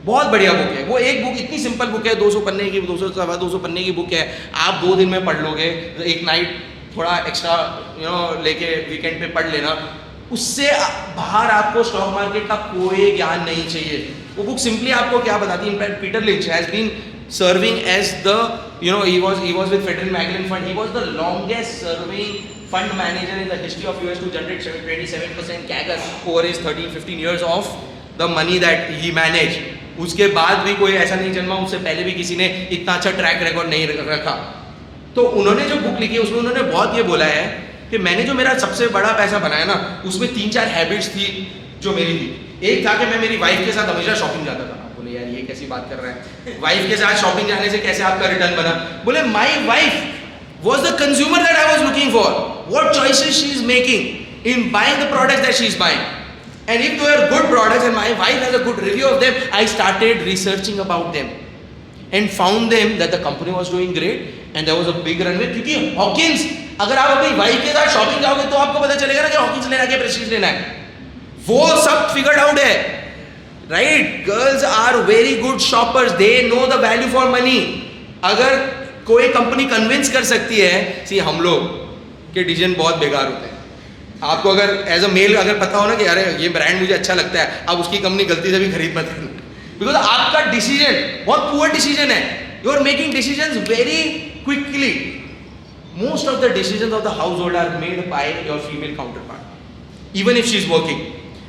बहुत बढ़िया बुक है. वो एक बुक इतनी सिंपल बुक है, 200 पन्ने की, 200 पन्ने की बुक है. आप 2 दिन में पढ़ लोगे. एक नाइट थोड़ा एक्स्ट्रा लेके वीकेंड पे पढ़ लेना. उससे बाहर आपको स्टॉक मार्केट का कोई ज्ञान नहीं चाहिए. वो बुक सिंपली आपको क्या बताती है. In fact Peter Lynch has been serving as the, he was with Federal Magellan Fund. He was the longest serving fund manager in the history of US to generate 27% CAGR over his 13-15 years of the money that he managed. उसके बाद भी कोई ऐसा नहीं जन्मा, उससे पहले भी किसी ने इतना अच्छा ट्रैक रिकॉर्ड नहीं रखा. तो उन्होंने जो बुक लिखी है उसमें उन्होंने बहुत ये बोला है कि मैंने जो मेरा सबसे बड़ा पैसा बनाया ना, उसमें 3-4 हैबिट्स थी जो मेरी थी. एक था कि मैं मेरी वाइफ के साथ हमेशा शॉपिंग जाता था. बोले यार ये कैसी बात कर रहा है, वाइफ के साथ शॉपिंग जाने से कैसे आपका रिटर्न बना? बोले my wife was the consumer that I was looking for. What choices she is making in buying the products that she is buying. And if they are good products and my wife has a good review of them, I started researching about them and found them that the company was doing great and there was a big runway. क्योंकि Hawkins, अगर आप अपनी wife के साथ shopping जाओगे तो आपको पता चलेगा ना कि हॉकिंस लेना है, प्रेस्टीज लेना है. वो सब फिगर्ड आउट है. Right? Girls are very good shoppers, they know the value for money. अगर कोई कंपनी कन्विंस कर सकती है, सी हम लोग के डिसीजन बहुत बेकार होते हैं. आपको अगर एज अ मेल अगर पता हो ना कि अरे ये ब्रांड मुझे अच्छा लगता है, अब उसकी कंपनी गलती से भी खरीद मत करना, बिकॉज आपका डिसीजन बहुत पुअर डिसीजन है. You are making decisions very quickly. Most of the decisions of the household are made by your female counterpart, even if she is working,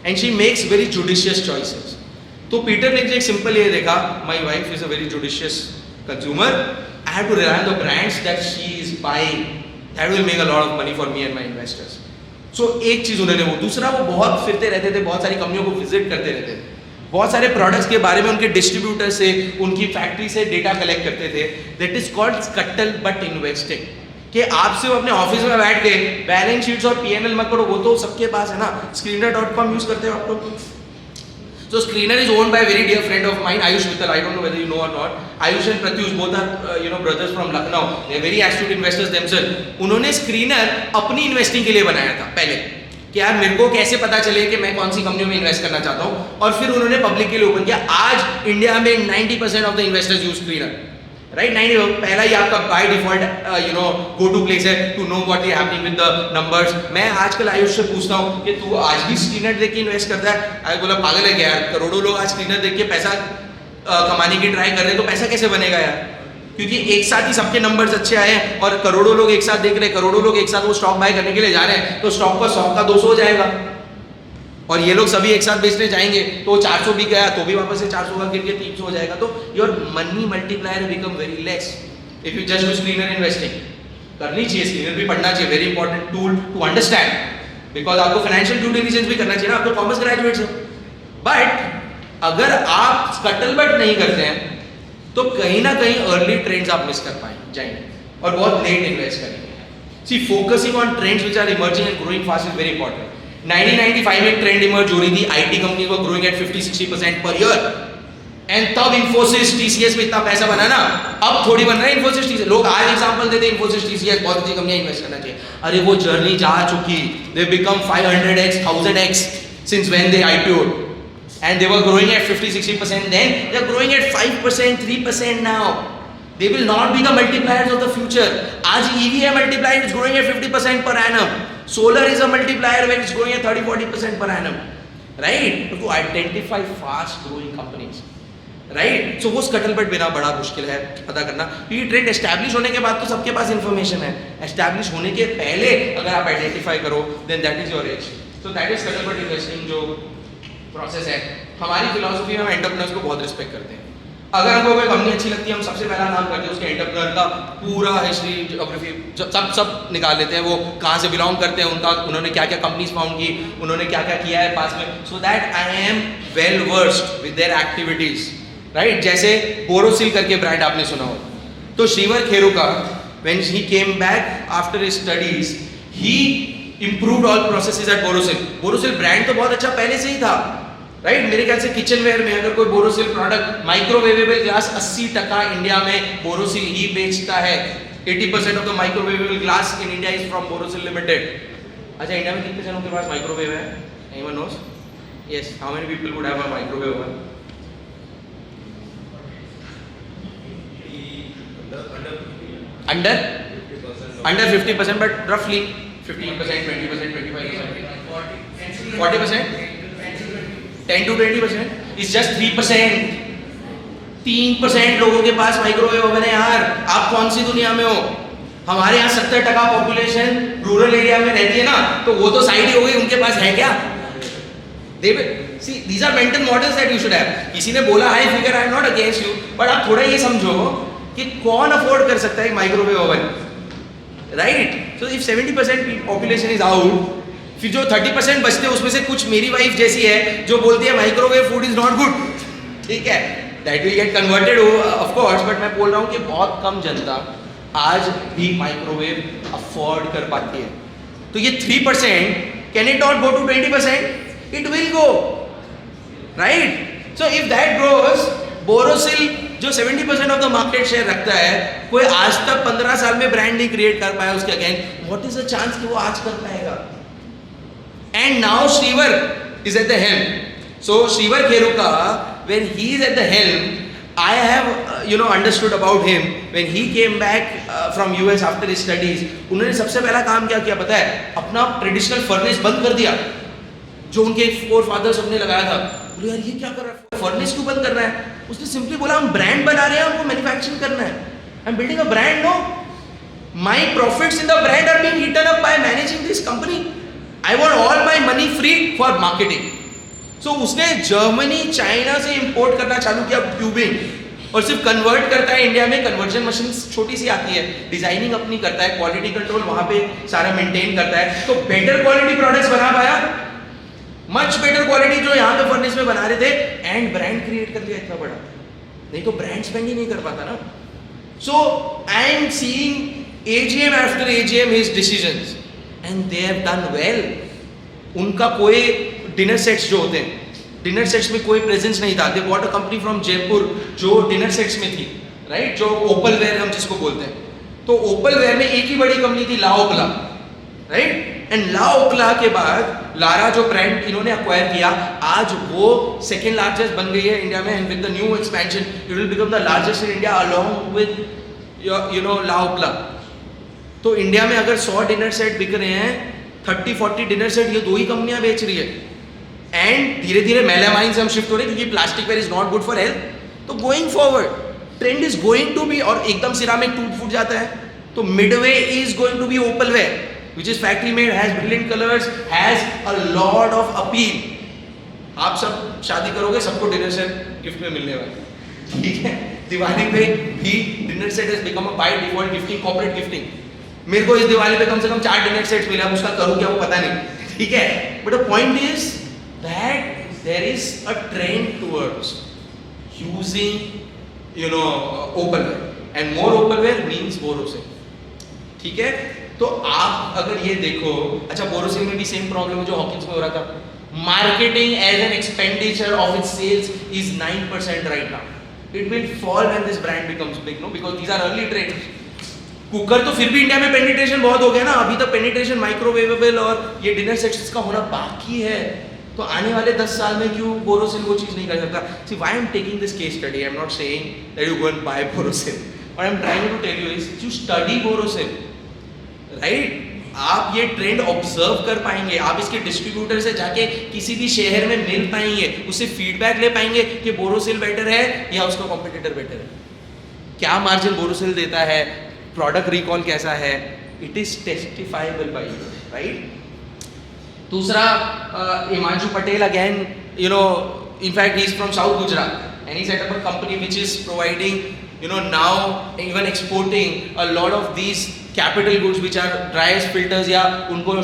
and she makes very judicious choices. तो Peter ने एक simple ये देखा, my wife is a very judicious consumer, I have to rely on the brands that she is buying. That will make a lot of money for me and my investors. So एक चीज उन्होंने वो, दूसरा वो बहुत फिरते रहते थे, बहुत सारी कंपनियों को विजिट करते रहते थे, बहुत सारे प्रोडक्ट्स के बारे में उनके डिस्ट्रीब्यूटर से, उनकी फैक्ट्री से डेटा कलेक्ट करते थे. That is called scuttle but investing. कि आपसे वो अपने ऑफिस में बैठ के बैलेंस शीट्स और पीएनएल मत करो, वो तो सबके पास है ना. Screener.com यूज करते हो आप लोग. So Screener is owned by a very dear friend of mine, Ayush Mittal. I don't know whether you know or not. Ayush and Pratyush both are brothers from Lucknow. They are very astute investors themselves. उन्होंने Screener अपनी investing के लिए बनाया था पहले, कि यार मेरे को कैसे पता चले कि मैं कौन सी कंपनियों में इन्वेस्ट करना चाहता हूँ, और फिर उन्होंने पब्लिक के लिए ओपन किया. आज इंडिया में 90% of the investors use Screener. Right 90 पहला ही आपका by default go to place है to know what is happening with the numbers. मैं आजकल आयुष से पूछता हूँ कि तू आज भी Screener देख के इन्वेस्ट करता है? आयुष बोला पागल है क्या यार, करोड़ों लोग आज Screener देख के पैसा कमाने की ट्राई कर रहे हैं, तो पैसा कैसे बनेगा यार? क्योंकि एक साथ ही सबके नंबर्स अच्छे आए हैं और करोड़ों लोग एक साथ देख रहे हैं, करोड़ों लोग एक साथ वो स्टॉक बाय करने के लिए जा रहे हैं, तो स्टॉक का 100 का 200 हो जाएगा. और ये लोग सभी एक साथ बेचने जाएंगे तो 400 भी गया तो भी वापस से 400 का गिर के 300 हो जाएगा. तो your money multiplier become very less if you just do Screener investing. करनी चाहिए, Screener भी पढ़ना चाहिए, very important tool to understand, because आपको फाइनेंशियल ड्यू डिलिजेंस भी करना चाहिए ना, आप तो कॉमर्स ग्रेजुएट्स हो. बट अगर आप स्कटलबट नहीं करते हैं तो कहीं ना कहीं अर्ली ट्रेंड्स आप मिस कर जाएंगे और बहुत लेट इन्वेस्ट करेंगे. See focusing on trends which are emerging and growing fast is very important. 1995 में ट्रेंड इमर्ज हो रही थी, IT companies were growing at 50-60% per year, and तब Infosys TCS में इतना पैसा बना ना. अब थोड़ी बन रहा है Infosys TCS. लोग आज एग्जांपल देते हैं Infosys TCS बहुत अच्छी कंपनी, इन्वेस्ट करना चाहिए. अरे वो जर्नी जा चुकी, they become 500x 1000x since when they IPO'd, and they were growing at 50-60% then, they are growing at 5% 3% now. They will not be the multipliers of the future. आज EV है multiplier, it's growing at 50% per annum. Solar is a multiplier when it's growing at 30-40% per annum. Right? To identify fast growing companies. Right? So वो scuttlebutt बिना बड़ा मुश्किल है पता करना. ये ट्रेंड एस्टैब्लिश होने के बाद तो सबके पास इंफॉर्मेशन है, एस्टैब्लिश होने के पहले अगर आप आइडेंटिफाई करो then that is your edge. So that is scuttlebutt investing जो प्रोसेस है. हमारी फिलॉसफी में हम एंटरप्रेन्योर्स को बहुत रिस्पेक्ट करते हैं. अगर हमको कोई कंपनी अच्छी लगती है, हम सबसे पहला नाम करते हैं उसके एंटरप्रेन्योर का, पूरा हिस्ट्री ज्योग्राफी सब निकाल लेते हैं, वो कहाँ से बिलोंग करते हैं, उनका उन्होंने क्या क्या कंपनीज फाउंड की, उन्होंने क्या क्या किया है पास में, so that I am well versed with their activities. Right? जैसे बोरोसिल करके ब्रांड आपने सुना हो, तो Shreevar Kheruka when he came back after his studies he improved all processes at Borosil. Borosil brand तो बहुत अच्छा पहले से ही था. राइट? मेरे ख्याल से किचनवेयर में अगर कोई Borosil product, microwavable glass 80% India में बोरोसिल ही बेचता है. 80% of the microwavable glass in India is from Borosil limited. अच्छा, इंडिया में कितने जनों के पास माइक्रोवेव है? Anyone knows? Yes, how many people would have a microwave oven? Under 50%, but roughly 15%, 20%, 25%, 40%, 10 to 20% is just 3%. 3% लोगों के पास माइक्रोवेव ओवन है यार. आप कौन सी दुनिया में हो? हमारे यहाँ 70% पॉपुलेशन रूरल एरिया में रहती है ना, तो वो तो साइड ही हो गई, उनके पास है क्या? See, these are mental models that you should have. किसी ने बोला high figure, I am not against you, but आप थोड़ा ये समझो कि कौन अफोर्ड कर सकता है microwave oven. Right? So if 70% population is out, फिर जो 30% बचते हैं उसमें से कुछ मेरी वाइफ जैसी है जो बोलती है microwave food is not good. ठीक है, that will get converted of course, but मैं बोल रहा हूँ कि बहुत कम जनता आज भी माइक्रोवेव अफोर्ड कर पाती है. तो ये 3% can it not go to 20%? It will go. Right? So if that grows, Borosil जो 70% ऑफ द मार्केट शेयर रखता है, कोई आज तक 15 साल में ब्रांड नहीं क्रिएट कर पाया उसके again, what is the chance कि वो आज कर पाएगा? And now Shreevar is at the helm. So Shreevar Kheruka, when he is at the helm, I have understood about him when he came back from US after his studies. उन्होंने सबसे पहला काम क्या किया पता है? अपना ट्रेडिशनल फर्नेस बंद कर दिया जो उनके फोर फादर्स ने लगाया था. बोले यार ये क्या कर रहा है, फर्नेस क्यों बंद कर रहा है? उसने सिंपली बोला हम ब्रांड बना रहे हैं, हमको मैन्युफैक्चरिंग करना है. I am building a brand. No, my profits in the brand are being eaten up by managing this company. I want all my money free for marketing. So उसने Germany, China से import करना चालू किया tubing. और सिर्फ convert करता है। India में कन्वर्जन मशीन छोटी सी आती है, डिजाइनिंग अपनी करता है, क्वालिटी कंट्रोल वहां पे सारा मेंटेन करता है, तो बेटर क्वालिटी प्रोडक्ट्स बना पाया, मच बेटर क्वालिटी जो यहाँ पे फर्नेस में बना रहे थे, एंड ब्रांड क्रिएट कर लिया इतना बड़ा, नहीं तो ब्रांड स्पेंड ही नहीं कर पाता ना। So I am seeing AGM after AGM his decisions and they have done well. उनका कोई डिनर सेट्स जो होते हैं, डिनर सेट्स में कोई प्रेजेंस नहीं था। They bought a company from Jaipur जो डिनर सेट्स में थी, राइट, जो ओपल वेयर हम जिसको बोलते हैं। तो ओपल वेयर में एक ही बड़ी कंपनी थी, लाओक्ला, राइट, एंड लाओक्ला के बाद लारा जो ब्रांड इन्होंने अक्वायर किया, आज वो सेकेंड लार्जेस्ट बन गई है इंडिया में, and with the new expansion it will become the largest in India along with you know La Opala. तो इंडिया में अगर 100 डिनर सेट बिक रहे हैं, 30-40 डिनर सेट ये दो ही कंपनियां बेच रही है, एंड धीरे धीरे मेलामाइन से हम शिफ्ट हो रहे हैं क्योंकि plastic ware is not good for health. तो going forward trend is going to be, और एकदम सिरामिक टूट फूट जाता है तो midway is going to be opal ware which is factory made, has brilliant colors, has a lot of appeal. आप सब शादी करोगे, सबको डिनर सेट गिफ्ट में मिलने वाला, ठीक है। दिवाली पे भी dinner set has become a by default gifting, corporate gifting. मेरे को इस दिवाली पे कम से कम 4 डिनर सेट्स मिला, उसका करूँ क्या वो पता नहीं, ठीक है। But the point is that there is a trend towards using you know open ware, and more open ware means Borosil, ठीक है। तो आप अगर ये देखो, अच्छा बोरोसिल में भी सेम प्रॉब्लम है जो हॉकिंस में हो रहा था। Marketing as an expenditure of its sales is 9% right now. It will fall when this brand becomes big, no, because these are early trends. Cooker तो फिर भी इंडिया में पेनिट्रेशन बहुत हो गया ना, अभी तक पेनिट्रेशन माइक्रोवेवेबल और ये डिनर सेट्स का होना बाकी है। तो आने वाले 10 साल में क्यों बोरोसिल वो चीज नहीं कर सकता? See why I am taking this case study, I am not saying that you go and buy Borosil, what I am trying to tell you is you study Borosil, right. आप ये ट्रेंड ऑब्जर्व कर पाएंगे, आप इसके डिस्ट्रीब्यूटर से जाके किसी भी शहर में मिल पाएंगे, उससे फीडबैक ले पाएंगे कि बोरोसिल बेटर है या उसका कॉम्पिटिटर बेटर है, क्या मार्जिन बोरोसिल देता है, प्रोडक्ट रिकॉल कैसा है, it is testifiable by you, right. दूसरा Himanshu Patel, again you know, in fact he is from south Gujarat and he set up a company which is providing you know now even exporting a lot of these capital goods which are dryers, filters, या उनको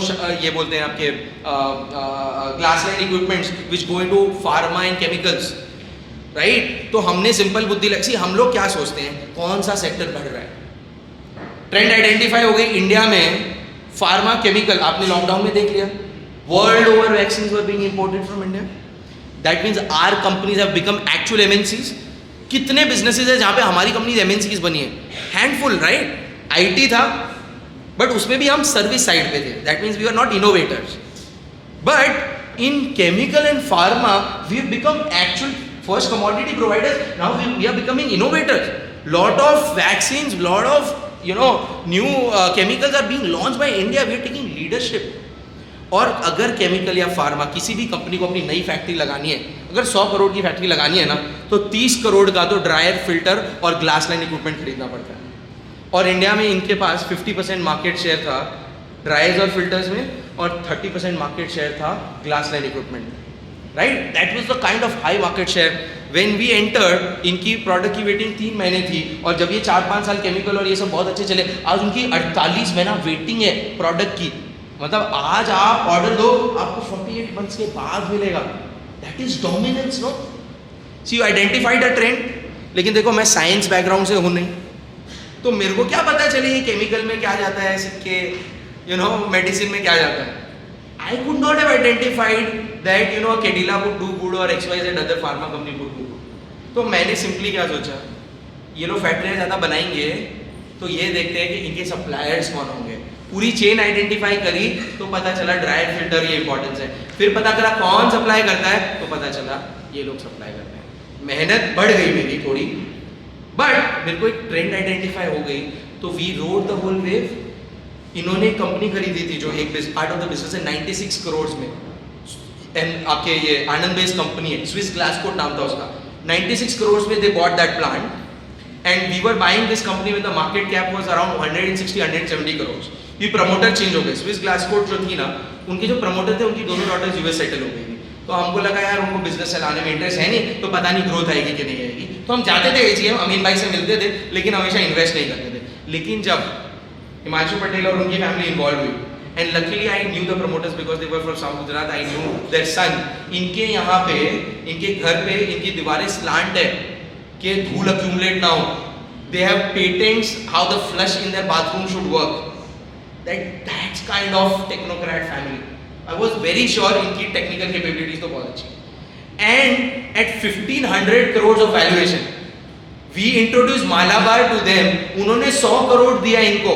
ये बोलते हैं आपके glass line equipments which go into pharma and chemicals, right। तो हमने simple बुद्धि लगी, हम लोग क्या सोचते हैं कौन सा सेक्टर बढ़ रहा है, ट्रेंड आइडेंटिफाई हो गई इंडिया में, फार्मा केमिकल, आपने लॉकडाउन में देख लिया, world over vaccine were being imported from India, that means our companies have become actual MNCs। कितने बिजनेसेस है जहां पे हमारी कंपनी MNCs बनी है, हैंडफुल, राइट। IT था बट उसमें भी हम सर्विस साइड पे थे, that means we are not innovators. But in chemical and pharma we have become actual first commodity providers, now we are becoming innovators. Lot of vaccines, lot of you know new chemicals are being launched by India, we are taking leadership. और अगर chemical या pharma किसी भी company को अपनी नई factory लगानी है, अगर 100 करोड़ की फैक्ट्री लगानी है ना, तो 30 करोड़ का तो ड्रायर, फिल्टर और ग्लास लाइन इक्विपमेंट खरीदना पड़ता है। और इंडिया में इनके पास 50% मार्केट शेयर था ड्रायर्स और फिल्टर्स में, और 30% मार्केट शेयर था ग्लास लाइन इक्विपमेंट में, right. That was the kind of high market share when we entered. इनकी प्रोडक्ट की वेटिंग 3 महीने थी, और जब ये 4-5 साल केमिकल और ये सब बहुत अच्छे चले, आज उनकी 48 महीना वेटिंग है प्रोडक्ट की। मतलब आज आप ऑर्डर दो, आपको 48 मंथ्स के बाद मिलेगा। That is dominance, no. See you identified a trend, लेकिन देखो मैं साइंस बैकग्राउंड से हूं नहीं, तो मेरे को क्या पता चले ये केमिकल में क्या जाता है, सिक्के, यू नो मेडिसिन में क्या जाता है। I could not have identified that you know Cadila would do good और XYZ other pharma company would do good. तो मैंने सिंपली क्या सोचा, ये लोग फैक्ट्रियाँ ज़्यादा बनाएंगे तो ये देखते हैं कि इनके सप्लायर्स कौन होंगे। पूरी चेन आइडेंटिफाई करी तो पता चला ड्रायर, फिल्टर ये इंपॉर्टेंस है। फिर पता करा कौन सप्लाई करता है, तो पता चला ये लोग सप्लाई करते हैं। मेहनत बढ़ गई मेरी थोड़ी, बट मेरे को एक ट्रेंड आइडेंटिफाई हो गई, तो we rode the whole wave. इन्होंने कंपनी खरीदी थी जो एक पार्ट ऑफ द बिजनेस है 96 करोड़ में, एंड आपके ये आनंद बेस्ड कंपनी है, स्विस ग्लासकोट नाम था उसका। 96 करोड़ में they bought that plant, and we were buying this company with the market cap was around 160-170 crore. ये प्रमोटर चेंज हो गए, स्विस ग्लासकोट जो थी ना, उनके जो प्रमोटर थे उनकी दोनों डॉटर्स US सेटल हो गई थी। तो हमको लगा यार उनको बिजनेस चलाने में इंटरेस्ट है नहीं, तो पता नहीं ग्रोथ आएगी कि नहीं आएगी, तो हम जाते थे AGM, अमीन भाई से मिलते थे, लेकिन हमेशा इन्वेस्ट नहीं करते थे. लेकिन जब हिमांशु पटेल और उनकी फैमिली इन्वॉल्व हुई, and luckily I knew the promoters because they were from south Gujarat, I knew their son. इनके यहाँ पे, इनके घर पे इनकी दीवारें स्लांट है कि धूल अक्यूमुलेट ना हो. They have patents how the flush in their bathroom should work. That's kind of technocrat family. I was very sure इनकी टेक्निकल कैपेबिलिटीज तो बहुत अच्छी. And at 1500 crores of valuation we introduce Malabar to them. उन्होंने 100 करोड़ दिया इनको.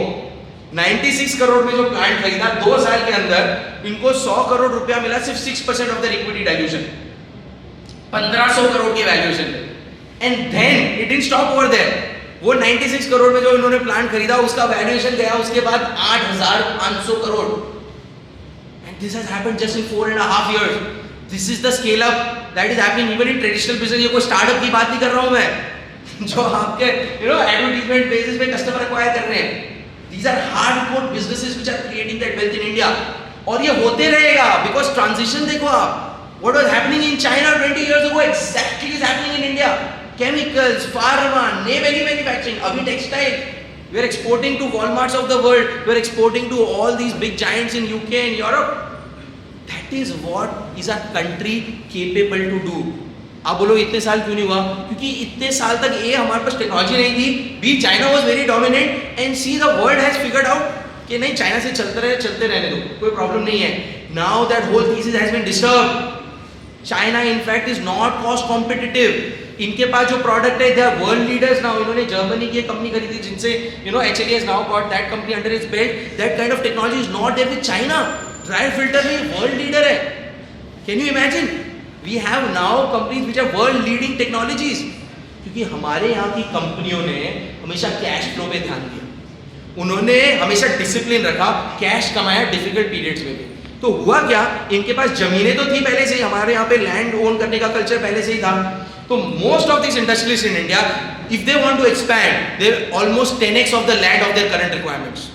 96 करोड़ में जो plant खरीदा, 2 साल के अंदर इनको 100 करोड़ रुपया मिला सिर्फ 6% of the equity dilution. 1500 crore की valuation. And then it didn't stop over there. वो 96 करोड़ में जो इन्होंने प्लांट खरीदा, उसका वैल्यूएशन गया उसके बाद 8500 crore. And this has happened just in 4.5 years. This is the scale up that is happening even in traditional business. ये कोई स्टार्टअप की बात नहीं कर रहा हूं मैं जो आपके एडवर्टाइजमेंट बेसिस पे कस्टमर एक्वायर कर रहे हैं. These are hardcore businesses which are creating that wealth in India. और ये होते रहेगा because transition देखो आप. What was happening in China 20 years ago exactly is happening in India. Chemicals, pharma, heavy manufacturing, अभी textile. We are exporting to Walmarts of the world. We are exporting to all these big giants in UK and Europe. That is what is our country capable to do. आप बोलो इतने साल क्यों नहीं हुआ? क्योंकि इतने साल तक ये हमारे पास टेक्नोलॉजी नहीं थी. Be China was very dominant and see the world has figured out कि नहीं, चाइना से चलते रहने दो, कोई प्रॉब्लम नहीं है. Now that whole thesis has been disturbed. China in fact is not cost competitive. इनके पास जो प्रोडक्ट है, they are world leaders now. इन्होंने जर्मनी की एक कंपनी खरीदी जिनसे HLE has now got that company under its belt. That kind of technology is not there with China. Dryer filter में वर्ल्ड लीडर है. Can you imagine? We have now companies which are world leading technologies. क्योंकि हमारे यहाँ की कंपनियों ने हमेशा cash flow पे ध्यान दिया. उन्होंने हमेशा डिसिप्लिन रखा, कैश कमाया डिफिकल्ट पीरियड्स में भी. तो हुआ क्या, इनके पास जमीनें तो थी पहले से ही. हमारे यहाँ पे लैंड ओन करने का कल्चर पहले से ही था. तो most of this industrialist in India, if they want to expand, they almost 10x of the land of their current requirements.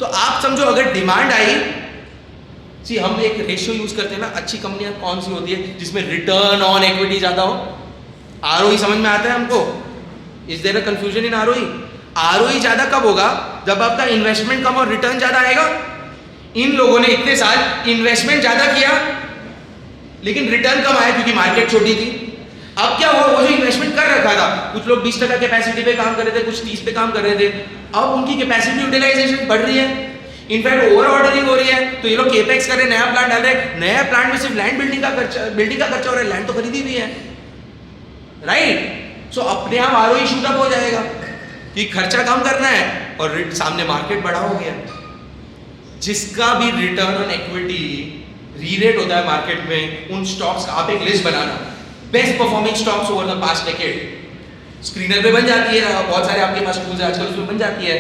तो आप समझो अगर डिमांड आई, हम एक रेशियो यूज करते हैं ना, अच्छी कंपनियां कौन सी होती है जिसमें रिटर्न ऑन इक्विटी ज्यादा हो. ROE समझ में आता है हमको. Is there a confusion in ROE? ROE ज्यादा कब होगा? जब आपका इन्वेस्टमेंट कम और रिटर्न ज्यादा आएगा. इन लोगों ने इतने साल इन्वेस्टमेंट ज्यादा किया लेकिन रिटर्न कम आया क्योंकि मार्केट छोटी थी. अब क्या हुआ, वो जो इन्वेस्टमेंट कर रखा था, कुछ लोग 20% कैपेसिटी पे काम कर रहे थे, कुछ 30 पे काम कर रहे थे. अब उनकी कैपेसिटी यूटिलाइजेशन बढ़ रही है. इनफैक्ट ओवर ऑर्डरिंग हो रही है. तो ये लोग केपेक्स कर रहे हैं, नया प्लांट डाल रहे हैं. नया प्लांट में सिर्फ लैंड बिल्डिंग का खर्चा हो रहा है. लैंड तो खरीदी भी है, राइट? सो अपने आप ROE शूट अप हो जाएगा कि खर्चा कम करना है और सामने मार्केट बड़ा हो गया. जिसका भी रिटर्न ऑन इक्विटी री-रेट होता है मार्केट में, उन स्टॉक्स का आप एक list banana, best performing stocks over the past decade. Screener पे बन जाती है, बहुत सारे आपके पास टूल्स है आजकल, उसमें बन जाती है.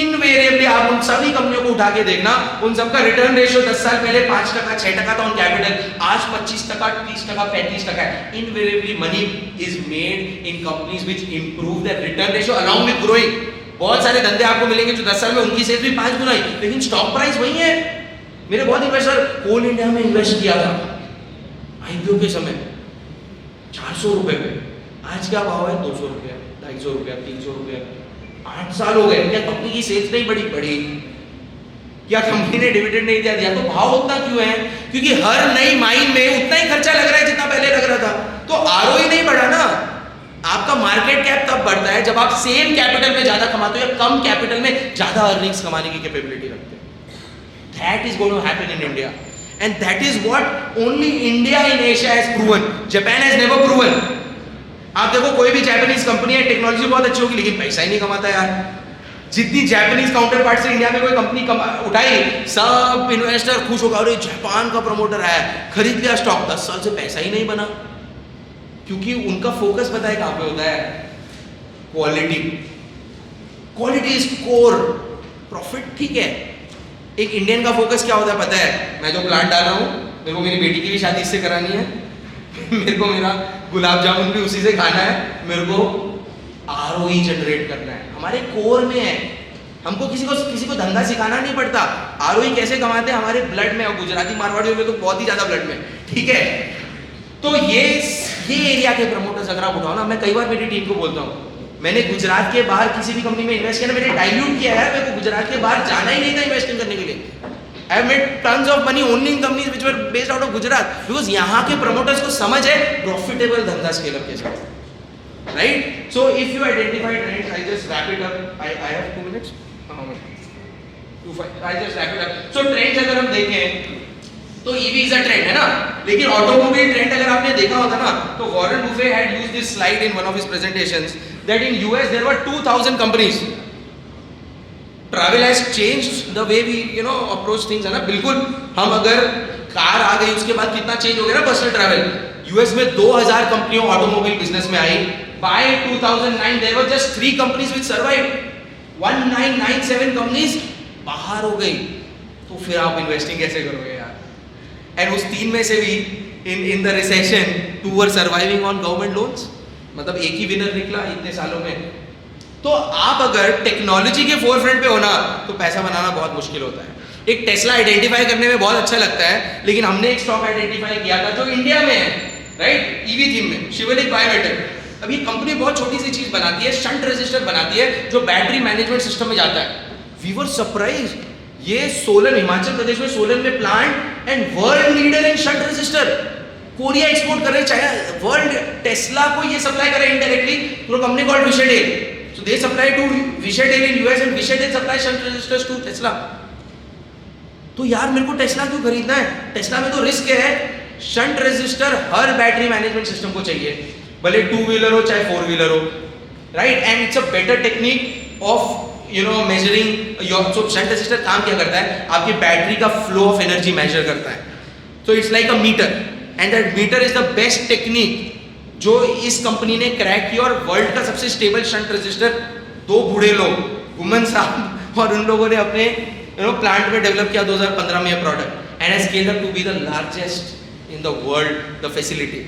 इनवेरिएबली आप उन सभी कंपनियों को उठा के देखना, उन सबका रिटर्न रेशियो 10 साल पहले 5%, 6% था ऑन कैपिटल, आज 25%, 30%, 35% है. Invariably money is made in companies which improve there return ratio along with growing. बहुत सारे धंधे आपको मिलेंगे जो 10 साल में उनकी सेल्स भी 5 गुना ही, लेकिन स्टॉक प्राइस वही है. मेरे बहुत इन्वेस्टर कोल इंडिया में इन्वेस्ट किया था IPO के समय 400 रुपए पे. आज क्या भाव है? 200 रुपया, 250 रुपया, 300 रुपया. 8 साल हो गए. क्या कंपनी की सेल्स नहीं बढ़ी? क्या कंपनी ने डिविडेंड नहीं दिया? तो भाव उतना क्यों है? क्योंकि हर नई माइन में उतना ही खर्चा लग रहा है जितना पहले लग रहा था. तो ROE नहीं बढ़ा ना. आपका मार्केट कैप तब बढ़ता है जब आप सेम कैपिटल में ज्यादा कमाते हो या कम कैपिटल में ज्यादा अर्निंग्स कमाने की कैपेबिलिटी रखते हो. That is going to happen in India and that is what only India in Asia has proven. Japan has never proven. आप देखो कोई भी जापानीज कंपनी है, टेक्नोलॉजी बहुत अच्छी होगी लेकिन पैसा ही नहीं कमाता यार. जितनी जापानीज काउंटर पार्ट से इंडिया में कोई कंपनी उठाई, सब इन्वेस्टर खुश होगा, अरे जापान का प्रमोटर आया, खरीद लिया स्टॉक. 10 साल से पैसा ही नहीं बना. क्योंकि उनका फोकस पता है कहां पे होता है? Quality. Quality is core. Profit ठीक है. एक इंडियन का फोकस क्या होता है पता है? मैं जो प्लांट डाल रहा हूँ, मेरे को मेरी बेटी की भी शादी इससे करानी है, मेरे को मेरा गुलाब जामुन भी उसी से खाना है, मेरे को ROE जनरेट करना है. हमारे कोर में है. हमको किसी को धंधा सिखाना नहीं पड़ता. ROE कैसे कमाते हैं हमारे ब्लड में. और गुजराती मारवाड़ियों में तो बहुत ही ज्यादा ब्लड में, ठीक है. तो ये ये एरिया के प्रमोटर्स अगर आप उठाओ ना, मैं कई बार मेरी टीम को बोलता हूँ, मैंने गुजरात के बाहर किसी भी कंपनी में इन्वेस्ट किया ना, मैंने डाइल्यूट किया है, मेरे को गुजरात के बाहर जाना ही नहीं था इन्वेस्टिंग करने के लिए. I have made tons of money only in companies which were based out of Gujarat because यहाँ के promoters को समझ है profitable धंधा scale up कैसे होता है, right? So if you identify trends, I just wrap it up. I have 2 minutes. How much? 2.5. I just wrap it up. So trends अगर हम देखें तो EV is a trend है ना, लेकिन ऑटोमोबाइल ट्रेंड अगर आपने देखा होता ना, तो Warren Buffett had used this slide in one of his presentations that in US there were 2,000 companies. Travel has changed the way we approach things है ना. बिल्कुल, हम अगर कार आ गई उसके बाद कितना चेंज हो गया ना पर्सनल ट्रैवल. यूएस में 2000 कंपनियों ऑटोमोबाइल बिजनेस में आई. By 2009 there were just 3 companies which survived. 1997 companies बाहर हो गई. तो फिर आप इन्वेस्टिंग कैसे करोगे यार? एंड उस 3 में से भी in the recession 2 were surviving on government loans. मतलब एक ही विनर निकला इतने सालों में. तो आप अगर टेक्नोलॉजी के फोरफ्रंट पे हो ना, तो पैसा बनाना बहुत मुश्किल होता है. एक टेस्ला आइडेंटिफाई करने में बहुत अच्छा लगता है, लेकिन हमने एक स्टॉक आइडेंटिफाई किया था जो इंडिया में है, राइट, ईवी थीम में, शिवलिक बायोमेटल. अभी कंपनी बहुत छोटी सी चीज बनाती है, शंट रेजिस्टर बनाती है जो बैटरी मैनेजमेंट सिस्टम में जाता है. We were surprise. ये सोलन, हिमाचल प्रदेश में सोलन में plant and world leader in shunt resistor. Korea export कर रहे, चाहे वर्ल्ड टेस्ला को ये सप्लाई करे indirectly through company called Vishay Dale. So they supply to Vishatel in US and Vishatel supply shunt resistors to Tesla. तो यार मेरे को टेस्ला क्यों खरीदना है? टेस्ला में तो रिस्क है. शंट रेजिस्टर हर बैटरी मैनेजमेंट सिस्टम को चाहिए, भले 2 व्हीलर हो चाहे 4 व्हीलर हो, right. And it's a better technique of measuring your. So shunt resistor काम क्या करता है? आपकी बैटरी का फ्लो ऑफ एनर्जी मेजर करता है. So it's like a meter and that meter is the best technique जो इस कंपनी ने क्रैक किया. और वर्ल्ड का सबसे स्टेबल शंट रेजिस्टर 2 बूढ़े लोग, गुमन साहब और उन लोगों ने अपने प्लांट में डेवलप किया 2015 में ये product. And has scaled up to be the largest in the world the facility,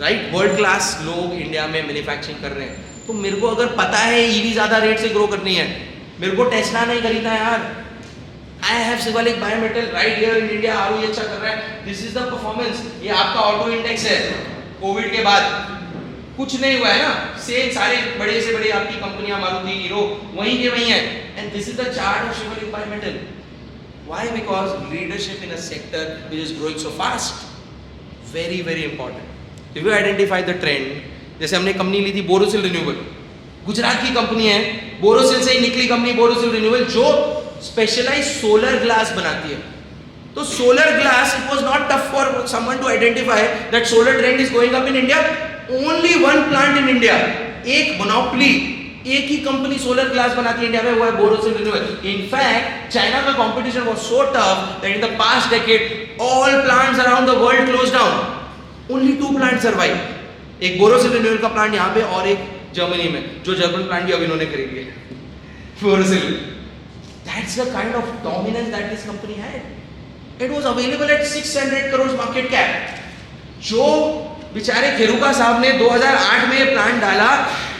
right. World class लोग इंडिया में मैन्युफैक्चरिंग कर रहे हैं. तो मेरे को अगर पता है ईवी ज्यादा रेट से ग्रो करनी है, मेरे को टेस्ला नहीं खरीदना है यार. I have Shivalik biometal right here in India. RO अच्छा कर रहा है. This is the performance. ये आपका ऑटो इंडेक्स है. कोविड के बाद कुछ नहीं हुआ है ना, सेम सारे बड़े से बड़े आपकी कंपनियां, मारुति, हीरो, वहीं के वहीं है. And this is the chart of Shivalik biometal. Why? Because leadership in a sector which is growing so fast. Very very important. If you identify the trend, जैसे हमने कंपनी ली थी बोरोसिल रिन्यूएबल, गुजरात की कंपनी है. बोरोसिल से ही निकली कंपनी बोरोसिल रिन्यूएबल जो specialise solar glass बनाती है. तो solar glass, it was not tough for someone to identify that solar trend is going up in India. Only one plant in India, एक monopoly, एक ही कंपनी सोलर ग्लास बनाती है India में, वो है बोरोसिल रिन्यूएबल. इनफैक्ट चाइना का competition was so tough that in the past decade all plants around the world closed down. Only 2 plants survive. एक Borosil renewable का प्लांट यहाँ पे और एक जर्मनी में, जो जर्मन प्लांट भी अब इन्होंने खरीद लिया Borosil. That's the kind of dominance that this company had. It was available at 600 crores market cap. जो बेचारे खेरुका साहब ने 2008 में ये प्लांट डाला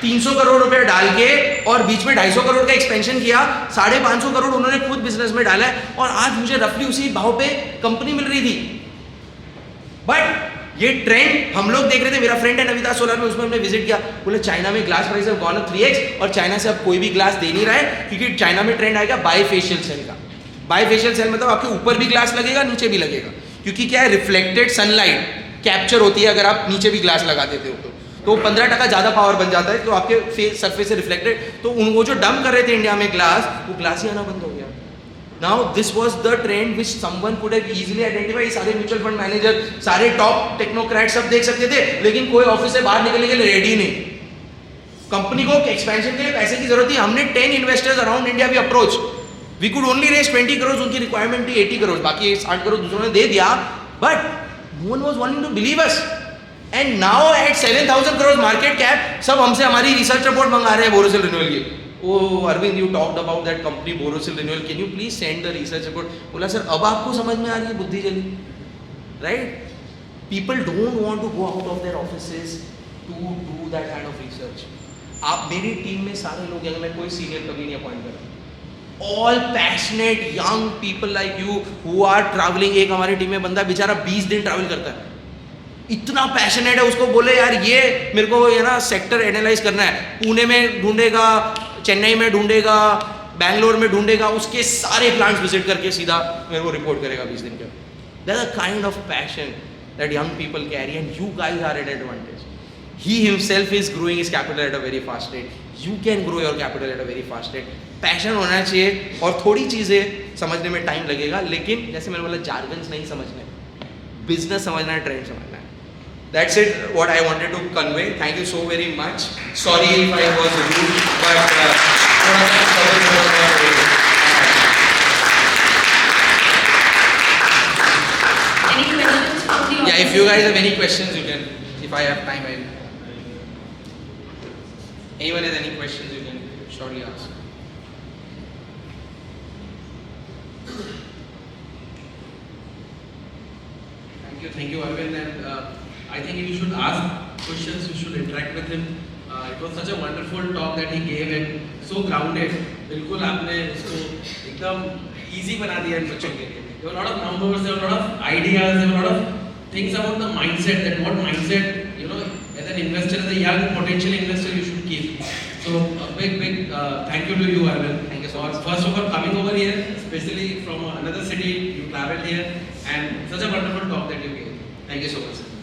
300 करोड़ रुपए डाल के, और बीच में 250 करोड़ का एक्सपेंशन किया, 550 करोड़ उन्होंने खुद बिजनेस में डाला है, और आज मुझे रफली उसी भाव पे कंपनी मिल रही थी. बट ये ट्रेंड हम लोग देख रहे थे. मेरा फ्रेंड है नविता सोलर में, उसमें हमने विजिट किया. बोले चाइना में ग्लास प्राइस है गॉन अप 3x, और चाइना से अब कोई भी ग्लास दे नहीं रहा है, क्योंकि चाइना में ट्रेंड आएगा बाईफेशियल सेल का. बाईफेशियल सेल मतलब आपके ऊपर भी ग्लास लगेगा, नीचे भी लगेगा, क्योंकि क्या है, रिफ्लेक्टेड सनलाइट कैप्चर होती है अगर आप नीचे भी ग्लास लगा देते हो तो 15% ज़्यादा पावर बन जाता है, तो आपके फेस सरफेस से रिफ्लेक्टेड. तो वो जो डंप कर रहे थे इंडिया में ग्लास, वो ग्लास ही आना बंद हो गया. Now this was the trend which someone could have easily identify. सारे म्यूचुअल फंड मैनेजर, सारे टॉप टेक्नोक्रेट सब देख सकते थे, लेकिन कोई ऑफिस से बाहर निकलने के लिए रेडी नहीं. कंपनी को एक्सपेंशन के लिए पैसे की जरूरत थी. हमने 10 इन्वेस्टर्स अराउंड इंडिया भी approach. We could only raise 20 crore. उनकी रिक्वायरमेंट थी 80 करोड़, बाकी 60 करोड़ दूसरों ने दे दिया. But no one was wanting to believe us. And now at 7,000 crores market cap, सब हमसे हमारी रिसर्च रिपोर्ट मंगा रहे हैं बोरोसिल रिन्यूएबल की. Oh Arvind, you talked about that company Borosil renewable. Can you please send the research report? बोला sir अब आपको समझ में आ रही है बुद्धि जली, right? People don't want to go out of their offices to do that kind of research. आप मेरी टीम में सारे लोग हैं, मैं कोई सीनियर कभी नहीं अपॉइंट कर रहा. All passionate young people like you who are traveling. एक हमारी टीम में बंदा बेचारा 20 दिन ट्रैवल करता है. इतना पैशनेट है, उसको बोले यार ये मेरे को ये ना सेक्टर एनालाइज करना है, पुणे में ढूंढेगा, चेन्नई में ढूंढेगा, बैंगलोर में ढूंढेगा, उसके सारे प्लांट्स विजिट करके सीधा मेरे को रिपोर्ट करेगा 20 दिन के। That's a kind of passion that young people carry and you guys are at advantage. He himself is growing his capital at a very fast rate. You can grow your capital at a very fast rate. Passion होना चाहिए और थोड़ी चीज़ें समझने में time लगेगा, लेकिन जैसे मैंने बोला जार्गन्स नहीं समझना है, बिजनेस समझना है, ट्रेंड समझना है। That's it what I wanted to convey. Thank you so very much. Sorry if I was rude, but थोड़ा सा trouble हो Any questions from the audience? Yeah, if you guys have any questions, you can. If I have time, I will. Anyone has any questions, you can surely ask. Thank you, Arvind. And I think you should ask questions. You should interact with him. It was such a wonderful talk that he gave and so grounded. बिल्कुल आपने उसको एकदम easy बना दिया इन बच्चों के लिए. There were a lot of numbers, there were a lot of ideas, there were a lot of things about the mindset. That what mindset, you know, as an investor, as a young potential investor, you should keep. So a big thank you to you, Arvind. Thank you so much. First of all, coming over here, especially from another city, you traveled here, and such a wonderful talk that you gave. Thank you so much, sir.